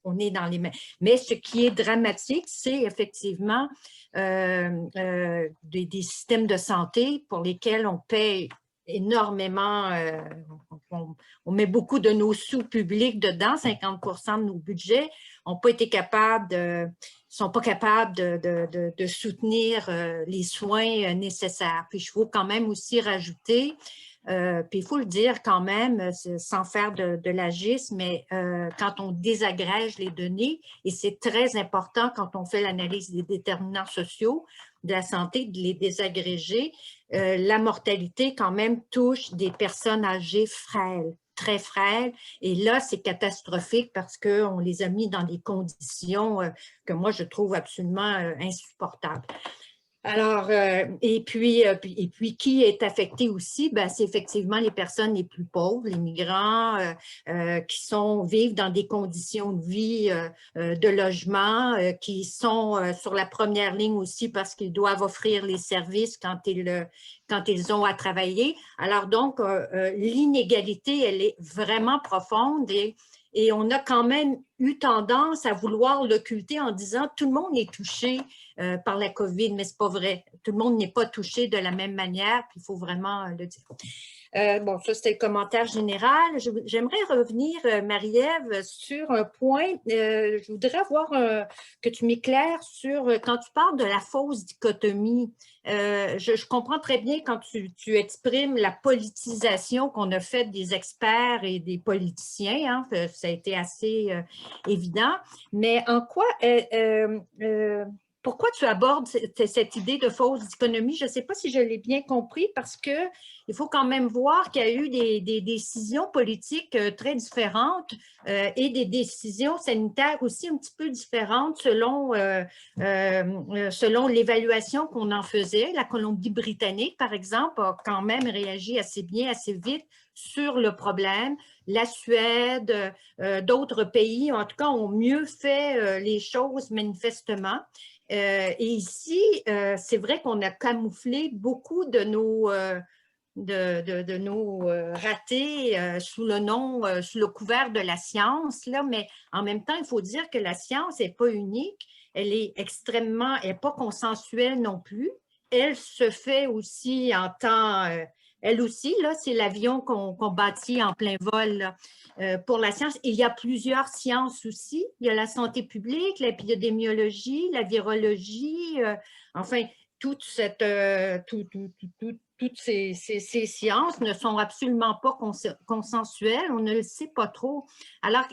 on est dans les mains. Mais ce qui est dramatique, c'est effectivement des systèmes de santé pour lesquels on paye énormément, on met beaucoup de nos sous publics dedans, 50% de nos budgets, n'ont pas été capables sont pas capables de soutenir les soins nécessaires. Puis, il faut quand même aussi rajouter, puis il faut le dire quand même, sans faire de l'agisme, mais quand on désagrège les données, et c'est très important quand on fait l'analyse des déterminants sociaux de la santé, de les désagréger, la mortalité quand même touche des personnes âgées frêles, très frêles, et là, c'est catastrophique parce qu'on les a mis dans des conditions que moi, je trouve absolument insupportables. Alors, et puis, qui est affecté aussi? Ben, c'est effectivement les personnes les plus pauvres, les migrants qui vivent dans des conditions de vie, de logement, qui sont sur la première ligne aussi parce qu'ils doivent offrir les services quand ils ont à travailler. Alors donc, l'inégalité, elle est vraiment profonde et on a quand même eu tendance à vouloir l'occulter en disant tout le monde est touché par la COVID, mais ce n'est pas vrai. Tout le monde n'est pas touché de la même manière, puis il faut vraiment le dire. Bon, ça, c'était le commentaire général. J'aimerais revenir, Marie-Ève, sur un point. Je voudrais avoir que tu m'éclaires sur, quand tu parles de la fausse dichotomie, je comprends très bien quand tu exprimes la politisation qu'on a faite des experts et des politiciens, hein, ça a été assez évident, mais en quoi... pourquoi tu abordes cette idée de fausse dichotomie? Je ne sais pas si je l'ai bien compris parce qu'il faut quand même voir qu'il y a eu des décisions politiques très différentes et des décisions sanitaires aussi un petit peu différentes selon l'évaluation qu'on en faisait. La Colombie-Britannique, par exemple, a quand même réagi assez bien, assez vite sur le problème. La Suède, d'autres pays, en tout cas, ont mieux fait les choses manifestement. Et ici, c'est vrai qu'on a camouflé beaucoup de nos ratés sous le couvert de la science, là, mais en même temps, il faut dire que la science n'est pas unique, elle n'est pas consensuelle non plus. Elle se fait aussi en temps... elle aussi, là, c'est l'avion qu'on bâtit en plein vol là, pour la science. Et il y a plusieurs sciences aussi. Il y a la santé publique, l'épidémiologie, la virologie, enfin, toutes ces sciences ne sont absolument pas consensuelles. On ne le sait pas trop. Alors,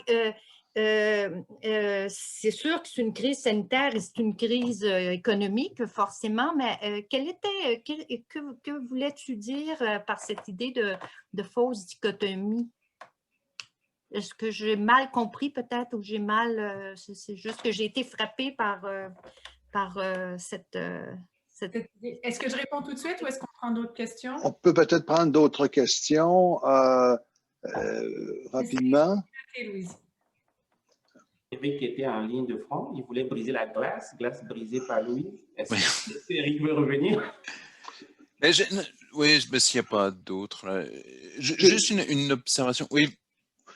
c'est sûr que c'est une crise sanitaire et c'est une crise économique, forcément, mais que voulais-tu dire par cette idée de fausse dichotomie? Est-ce que j'ai mal compris peut-être ou j'ai mal... c'est juste que j'ai été frappée par cette... Est-ce que je réponds tout de suite ou est-ce qu'on prend d'autres questions? On peut peut-être prendre d'autres questions rapidement. Louise. Eric était en ligne de front, il voulait briser la glace brisée par Louise. Est-ce que Eric veut revenir? Oui, mais s'il n'y a pas d'autres. Juste une observation. Oui,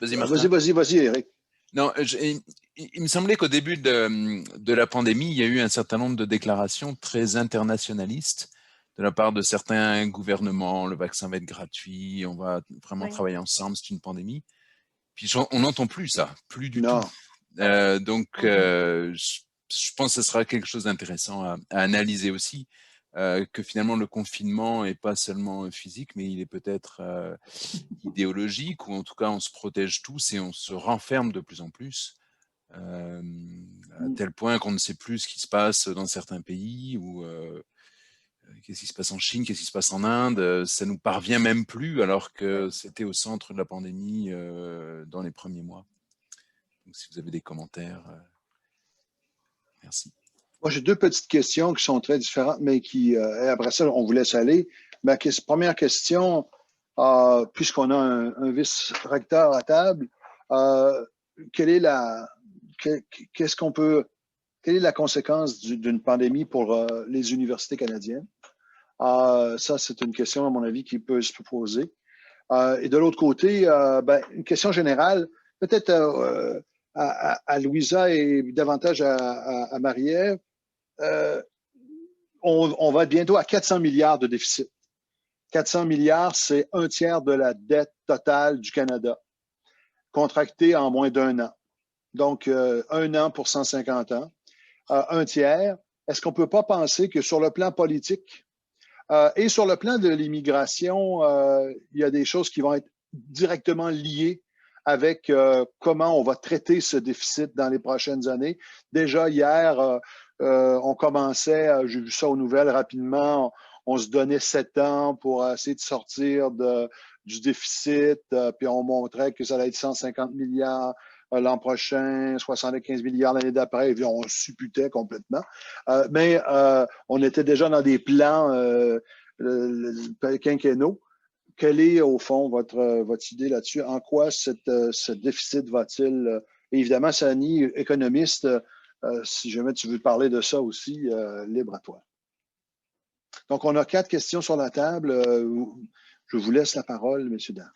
vas-y, Martin. Vas-y, Eric. Non, il me semblait qu'au début de la pandémie, il y a eu un certain nombre de déclarations très internationalistes de la part de certains gouvernements. Le vaccin va être gratuit, on va vraiment travailler ensemble, c'est une pandémie. Puis on n'entend plus ça, plus du tout. Donc, je pense que ce sera quelque chose d'intéressant à analyser aussi, que finalement le confinement n'est pas seulement physique, mais il est peut-être idéologique, ou en tout cas on se protège tous et on se renferme de plus en plus, à tel point qu'on ne sait plus ce qui se passe dans certains pays, ou qu'est-ce qui se passe en Chine, qu'est-ce qui se passe en Inde, ça nous parvient même plus alors que c'était au centre de la pandémie dans les premiers mois. Donc, si vous avez des commentaires, merci. Moi, j'ai deux petites questions qui sont très différentes, mais qui, après ça, on vous laisse aller. Ma première question, puisqu'on a un vice-recteur à table, quelle est la conséquence d'une pandémie pour les universités canadiennes? Ça, c'est une question, à mon avis, qui peut se poser. Et de l'autre côté, une question générale, peut-être à Louisa et davantage à Marie-Ève. On va être bientôt à 400 milliards de déficit. 400 milliards, c'est un tiers de la dette totale du Canada, contractée en moins d'1 an. Donc, 1 an pour 150 ans, un tiers. Est-ce qu'on ne peut pas penser que sur le plan politique et sur le plan de l'immigration, il y a des choses qui vont être directement liées avec comment on va traiter ce déficit dans les prochaines années? Déjà, hier, on commençait, j'ai vu ça aux nouvelles rapidement, on se donnait 7 ans pour essayer de sortir du déficit, puis on montrait que ça allait être 150 milliards l'an prochain, 75 milliards l'année d'après, et puis on supputait complètement. Mais on était déjà dans des plans quinquennaux. Quelle est, au fond, votre idée là-dessus? En quoi ce déficit va-t-il... évidemment, Sani, économiste, si jamais tu veux parler de ça aussi, libre à toi. Donc, on a 4 questions sur la table. Je vous laisse la parole, messieurs, dames.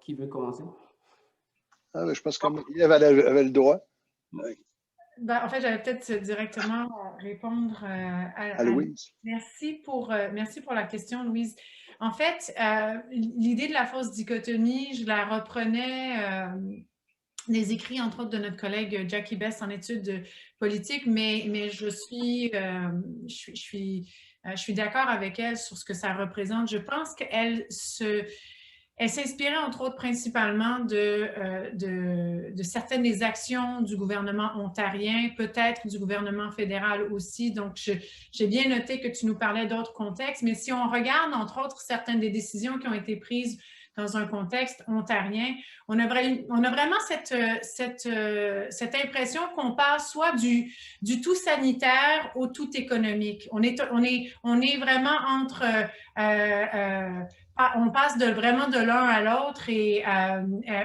Qui veut commencer? Je pense qu'Ève avait le droit. Ben, en fait, j'allais peut-être directement répondre à Louise. Merci pour la question, Louise. En fait, l'idée de la fausse dichotomie, je la reprenais des écrits, entre autres, de notre collègue Jackie Best en études politiques, mais je suis d'accord avec elle sur ce que ça représente. Je pense qu'elle s'inspirait, entre autres, principalement de certaines des actions du gouvernement ontarien, peut-être du gouvernement fédéral aussi. Donc, j'ai bien noté que tu nous parlais d'autres contextes, mais si on regarde, entre autres, certaines des décisions qui ont été prises dans un contexte ontarien, on a vraiment cette impression qu'on passe soit du tout sanitaire au tout économique. On est vraiment entre... on passe vraiment de l'un à l'autre et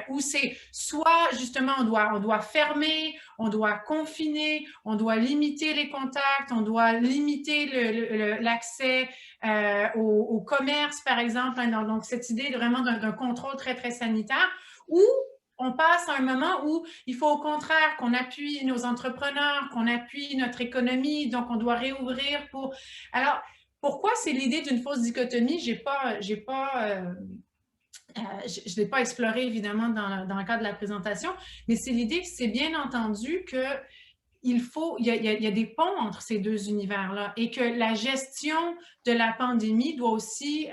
où c'est soit justement on doit fermer, on doit confiner, on doit limiter les contacts, on doit limiter l'accès au commerce, par exemple. Donc, cette idée vraiment d'un contrôle très, très sanitaire, ou on passe à un moment où il faut au contraire qu'on appuie nos entrepreneurs, qu'on appuie notre économie, donc on doit réouvrir pour... Alors, pourquoi c'est l'idée d'une fausse dichotomie? Je ne l'ai pas exploré évidemment dans le cadre de la présentation, mais c'est l'idée que c'est bien entendu que il y a des ponts entre ces deux univers-là et que la gestion de la pandémie doit aussi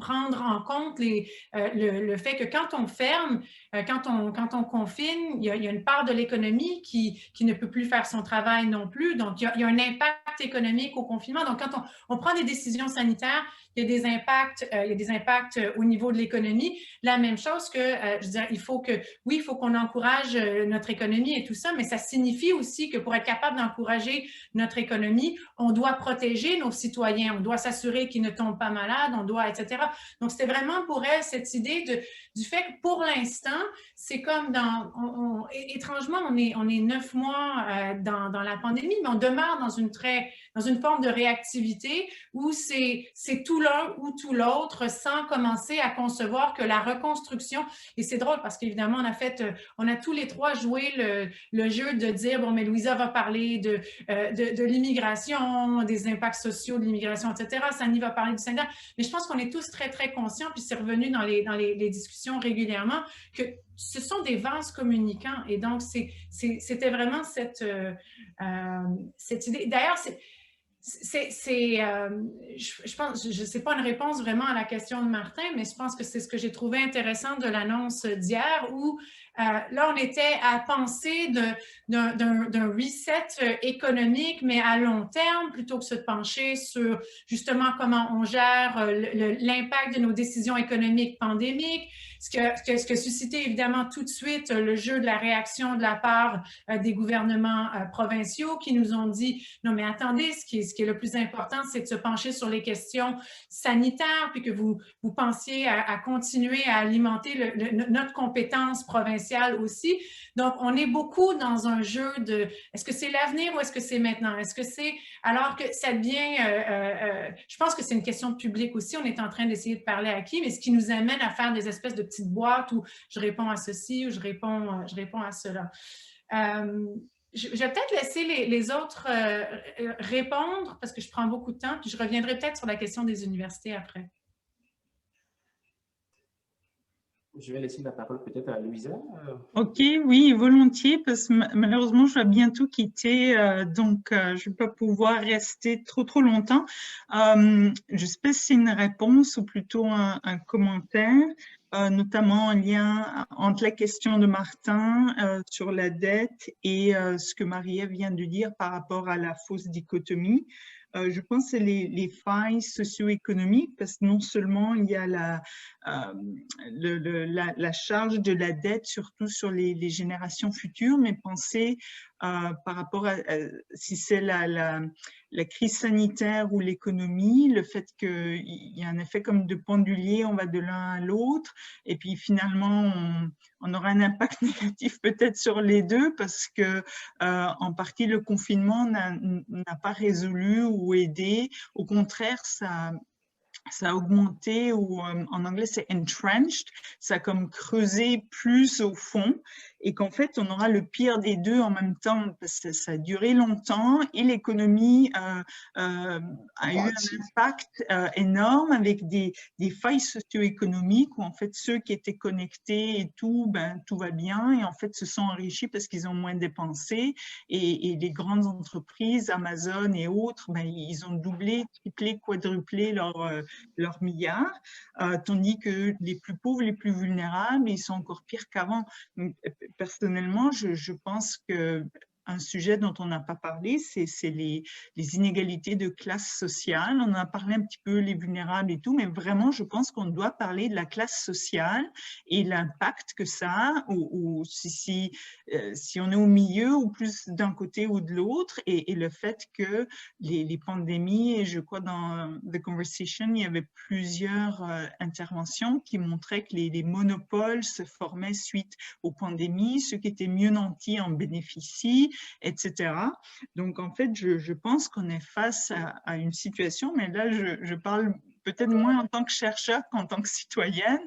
prendre en compte le fait que quand on ferme, quand on confine, il y a une part de l'économie qui ne peut plus faire son travail non plus. Donc, il y a un impact économique au confinement. Donc, quand on prend des décisions sanitaires, il y a des impacts au niveau de l'économie. La même chose que, je veux dire, il faut qu'on encourage notre économie et tout ça, mais ça signifie aussi que pour être capable d'encourager notre économie, on doit protéger nos citoyens, on doit s'assurer qu'ils ne tombent pas malades, etc. Donc, c'était vraiment pour elle cette idée du fait que pour l'instant, c'est comme étrangement, on est 9 mois dans la pandémie, mais on demeure dans une forme de réactivité où c'est tout l'un ou tout l'autre sans commencer à concevoir que la reconstruction, et c'est drôle parce qu'évidemment, on a tous les trois joué le jeu de dire, bon, mais Louisa va parler de l'immigration, des impacts sociaux de l'immigration, etc. Sani va parler du Sénat, mais je pense qu'on est tous très, très conscients, puis c'est revenu dans les discussions régulièrement, que ce sont des vases communicants. Et donc, c'était vraiment cette idée. D'ailleurs, je pense, je ne sais pas une réponse vraiment à la question de Martin, mais je pense que c'est ce que j'ai trouvé intéressant de l'annonce d'hier où là, on était à penser d'un reset économique, mais à long terme, plutôt que de se pencher sur justement comment on gère l'impact de nos décisions économiques pandémiques, ce que suscitait évidemment tout de suite le jeu de la réaction de la part des gouvernements provinciaux qui nous ont dit « Non, mais attendez, ce qui est le plus important, c'est de se pencher sur les questions sanitaires, puis que vous pensiez à continuer à alimenter notre compétence provinciale aussi. » Donc, on est beaucoup dans un jeu de est-ce que c'est l'avenir ou est-ce que c'est maintenant? Est-ce que c'est alors que ça devient... je pense que c'est une question de public aussi. On est en train d'essayer de parler à qui, mais ce qui nous amène à faire des espèces de petites boîtes où je réponds à ceci ou je réponds à cela. Je vais peut-être laisser les autres répondre parce que je prends beaucoup de temps, puis je reviendrai peut-être sur la question des universités après. Je vais laisser la parole peut-être à Louisa. Ok, oui, volontiers, parce que malheureusement, je vais bientôt quitter, donc je ne vais pas pouvoir rester trop longtemps. Je ne sais pas si c'est une réponse ou plutôt un commentaire, notamment en lien entre la question de Martin sur la dette et ce que Marie-Ève vient de dire par rapport à la fausse dichotomie. Je pense que c'est les failles socio-économiques, parce que non seulement il y a la charge de la dette, surtout sur les générations futures, mais penser par rapport à si c'est la crise sanitaire ou l'économie, le fait qu'il y a un effet comme de pendulier, on va de l'un à l'autre, et puis finalement, on aura un impact négatif peut-être sur les deux, parce que en partie, le confinement n'a pas résolu ou aidé. Au contraire, ça a augmenté, ou en anglais c'est entrenched, ça a comme creusé plus au fond, et qu'en fait on aura le pire des deux en même temps, parce que ça a duré longtemps et l'économie a eu un impact énorme avec des failles socio-économiques où en fait ceux qui étaient connectés et tout, ben tout va bien, et en fait se sont enrichis parce qu'ils ont moins dépensé, et les grandes entreprises, Amazon et autres, ben, ils ont doublé, triplé, quadruplé leurs milliards, tandis que les plus pauvres, les plus vulnérables, ils sont encore pires qu'avant. Personnellement, je pense que un sujet dont on n'a pas parlé, c'est les inégalités de classe sociale. On en a parlé un petit peu, les vulnérables et tout, mais vraiment, je pense qu'on doit parler de la classe sociale et l'impact que ça a, ou si on est au milieu, ou plus d'un côté ou de l'autre, et le fait que les pandémies, et je crois dans The Conversation, il y avait plusieurs interventions qui montraient que les monopoles se formaient suite aux pandémies, ceux qui étaient mieux nantis en bénéficient, etc. Donc, en fait, je pense qu'on est face à une situation, mais là, je parle peut-être moins en tant que chercheur qu'en tant que citoyenne,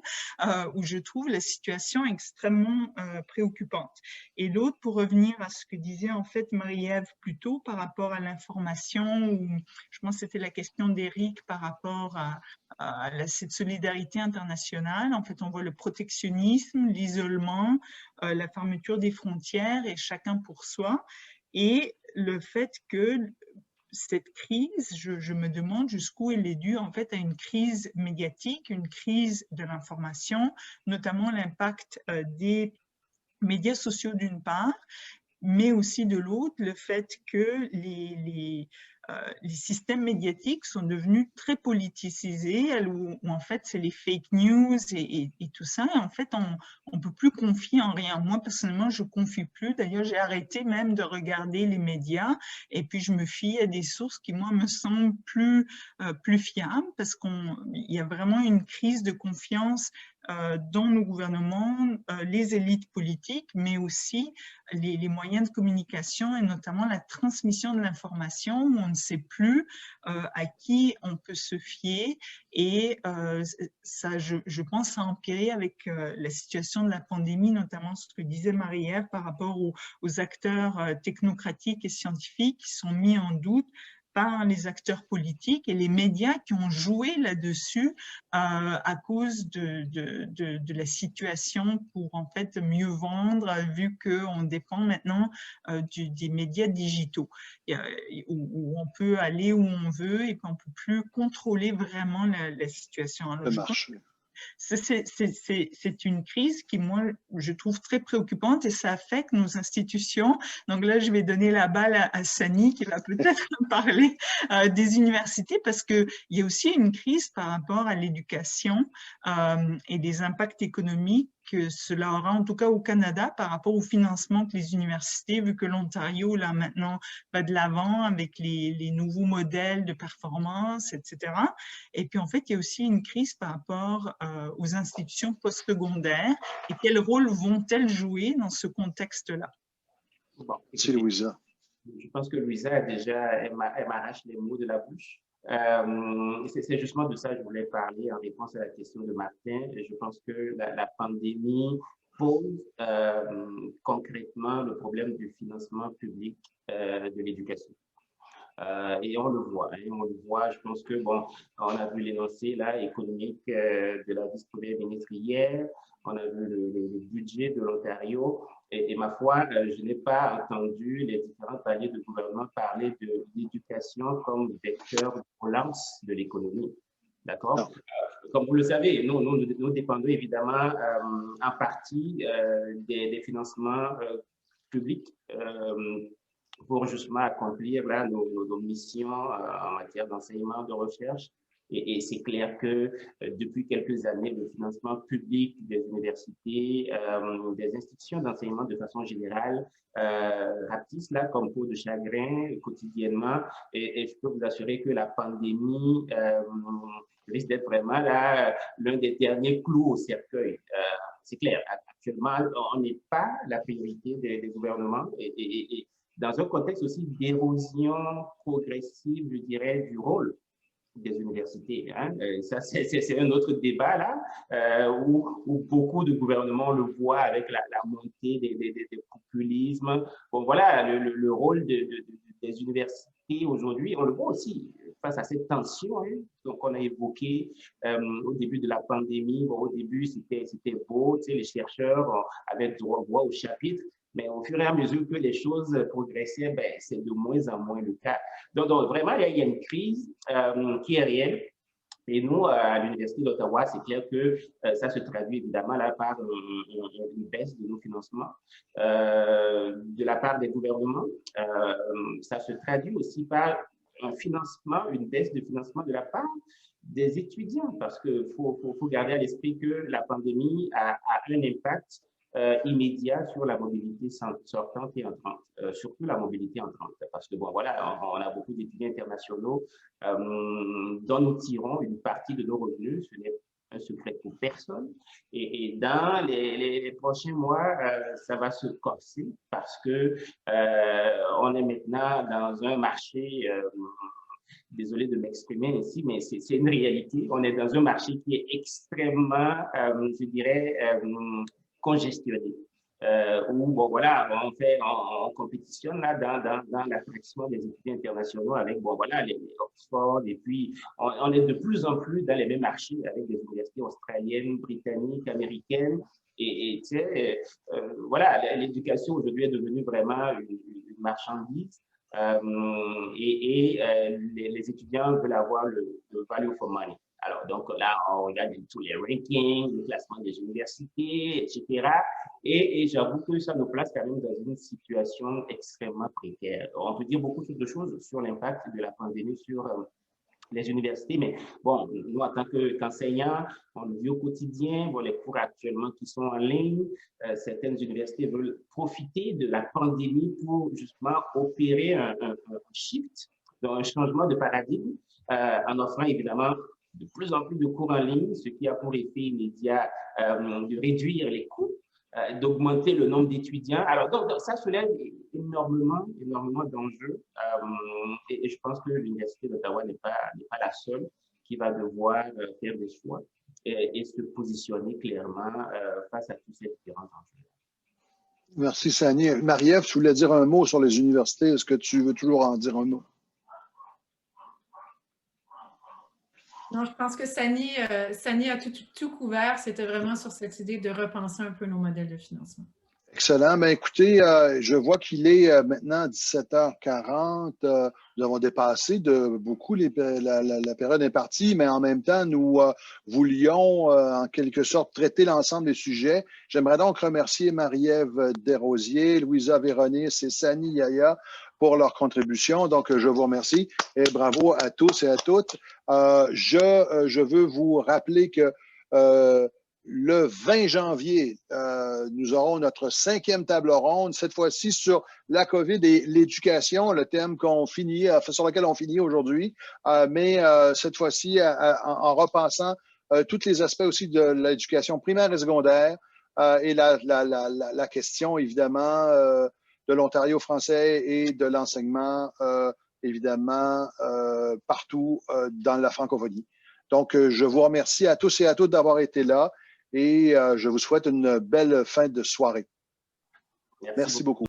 où je trouve la situation extrêmement préoccupante. Et l'autre, pour revenir à ce que disait en fait Marie-Ève plus tôt par rapport à l'information, ou je pense que c'était la question d'Éric par rapport à cette solidarité internationale. En fait, on voit le protectionnisme, l'isolement, la fermeture des frontières et chacun pour soi. Et le fait que cette crise, je me demande jusqu'où elle est due en fait à une crise médiatique, une crise de l'information, notamment l'impact des médias sociaux d'une part, mais aussi de l'autre, le fait que les systèmes médiatiques sont devenus très politisés, où en fait c'est les fake news et tout ça, et en fait on peut plus confier en rien. Moi personnellement je confie plus, d'ailleurs j'ai arrêté même de regarder les médias, et puis je me fie à des sources qui moi me semblent plus fiables, parce qu'il y a vraiment une crise de confiance dans nos gouvernements, les élites politiques, mais aussi les moyens de communication, et notamment la transmission de l'information, où on ne sait plus à qui on peut se fier, et ça, je pense, a empiré avec la situation de la pandémie, notamment ce que disait Marie-Ève par rapport aux acteurs technocratiques et scientifiques qui sont mis en doute par les acteurs politiques et les médias qui ont joué là-dessus à cause de la situation pour en fait mieux vendre, vu qu'on dépend maintenant des médias digitaux, où on peut aller où on veut et qu'on ne peut plus contrôler vraiment la situation. Alors, le marché. C'est une crise qui, moi, je trouve très préoccupante, et ça affecte nos institutions. Donc là, je vais donner la balle à Sani qui va peut-être parler des universités, parce qu'il y a aussi une crise par rapport à l'éducation et des impacts économiques que cela aura, en tout cas au Canada, par rapport au financement que les universités, vu que l'Ontario, là, maintenant, va de l'avant avec les nouveaux modèles de performance, etc. Et puis, en fait, il y a aussi une crise par rapport aux institutions postsecondaires, et quel rôle vont-elles jouer dans ce contexte-là? Bon, C'est Louisa. Je pense que Louisa, elle m'arrache les mots de la bouche. C'est justement de ça que je voulais parler en réponse à la question de Martin. Je pense que la pandémie pose concrètement le problème du financement public de l'éducation. Et on le voit, je pense que, bon, on a vu l'énoncé là, économique de la vice-première ministre hier, on a vu le budget de l'Ontario, et ma foi, je n'ai pas entendu les différents paliers de gouvernement parler de l'éducation comme vecteur de relance de l'économie. D'accord? Comme vous le savez, nous dépendons évidemment en partie des financements publics pour justement accomplir là, nos missions en matière d'enseignement, de recherche. Et c'est clair que depuis quelques années, le financement public des universités, des institutions d'enseignement de façon générale, rapetisse là comme peau de chagrin quotidiennement. Et je peux vous assurer que la pandémie risque d'être vraiment là l'un des derniers clous au cercueil. C'est clair, actuellement, on n'est pas la priorité des gouvernements et dans un contexte aussi d'érosion progressive, je dirais, du rôle des universités. Hein. Ça, c'est un autre débat là, où beaucoup de gouvernements le voient avec la montée des populismes. Bon, voilà, le rôle des universités aujourd'hui, on le voit aussi face à cette tension. Hein. Donc, on a évoqué au début de la pandémie, bon, au début, c'était beau, tu sais, les chercheurs avaient droit au chapitre. Mais au fur et à mesure que les choses progressaient, ben, c'est de moins en moins le cas. Donc vraiment, il y a une crise qui est réelle. Et nous, à l'Université d'Ottawa, c'est clair que ça se traduit évidemment là, par une baisse de nos financements de la part des gouvernements. Ça se traduit aussi par un financement, une baisse de financement de la part des étudiants, parce qu'il faut garder à l'esprit que la pandémie a un impact immédiat sur la mobilité sortante et entrante, surtout la mobilité entrante, parce que bon voilà, on a beaucoup d'étudiants internationaux dont nous tirons une partie de nos revenus, ce n'est un secret pour personne, et dans les prochains mois, ça va se corser parce que on est maintenant dans un marché désolé de m'exprimer ainsi, mais c'est une réalité. On est dans un marché qui est extrêmement, je dirais, congestionné, où bon, voilà, on compétitionne là, dans l'attraction des étudiants internationaux avec bon, voilà, les Oxford, et puis on est de plus en plus dans les mêmes marchés avec des universités australiennes, britanniques, américaines, et tu sais, voilà, l'éducation aujourd'hui est devenue vraiment une marchandise. Les étudiants veulent avoir le value for money. Alors, donc là, on regarde tous les rankings, le classement des universités, etc. Et j'avoue que ça nous place quand même dans une situation extrêmement précaire. On peut dire beaucoup de choses sur l'impact de la pandémie sur les universités, mais bon, nous, en tant qu'enseignants, on le vit au quotidien. Bon, les cours actuellement qui sont en ligne, certaines universités veulent profiter de la pandémie pour justement opérer un shift, un changement de paradigme, en offrant évidemment de plus en plus de cours en ligne, ce qui a pour effet immédiat de réduire les coûts, d'augmenter le nombre d'étudiants. Alors, donc, ça soulève énormément d'enjeux. Et je pense que l'Université d'Ottawa n'est pas la seule qui va devoir faire des choix et se positionner clairement face à tous ces différents enjeux. Merci, Sani. Marie-Ève, tu voulais dire un mot sur les universités. Est-ce que tu veux toujours en dire un mot? Non, je pense que Sani a tout couvert. C'était vraiment sur cette idée de repenser un peu nos modèles de financement. Excellent. Ben, écoutez, je vois qu'il est maintenant 17h40. Nous avons dépassé de beaucoup la période impartie, mais en même temps, nous voulions en quelque sorte traiter l'ensemble des sujets. J'aimerais donc remercier Marie-Ève Desrosiers, Louisa Véronis et Sani Yaya pour leur contribution. Donc, je vous remercie et bravo à tous et à toutes. Je veux vous rappeler que le 20 janvier, nous aurons notre 5e table ronde, cette fois-ci sur la COVID et l'éducation, le thème sur lequel on finit aujourd'hui, mais cette fois-ci en repensant tous les aspects aussi de l'éducation primaire et secondaire et la question évidemment de l'Ontario français et de l'enseignement évidemment partout dans la francophonie. Donc, je vous remercie à tous et à toutes d'avoir été là. et je vous souhaite une belle fin de soirée. Merci beaucoup.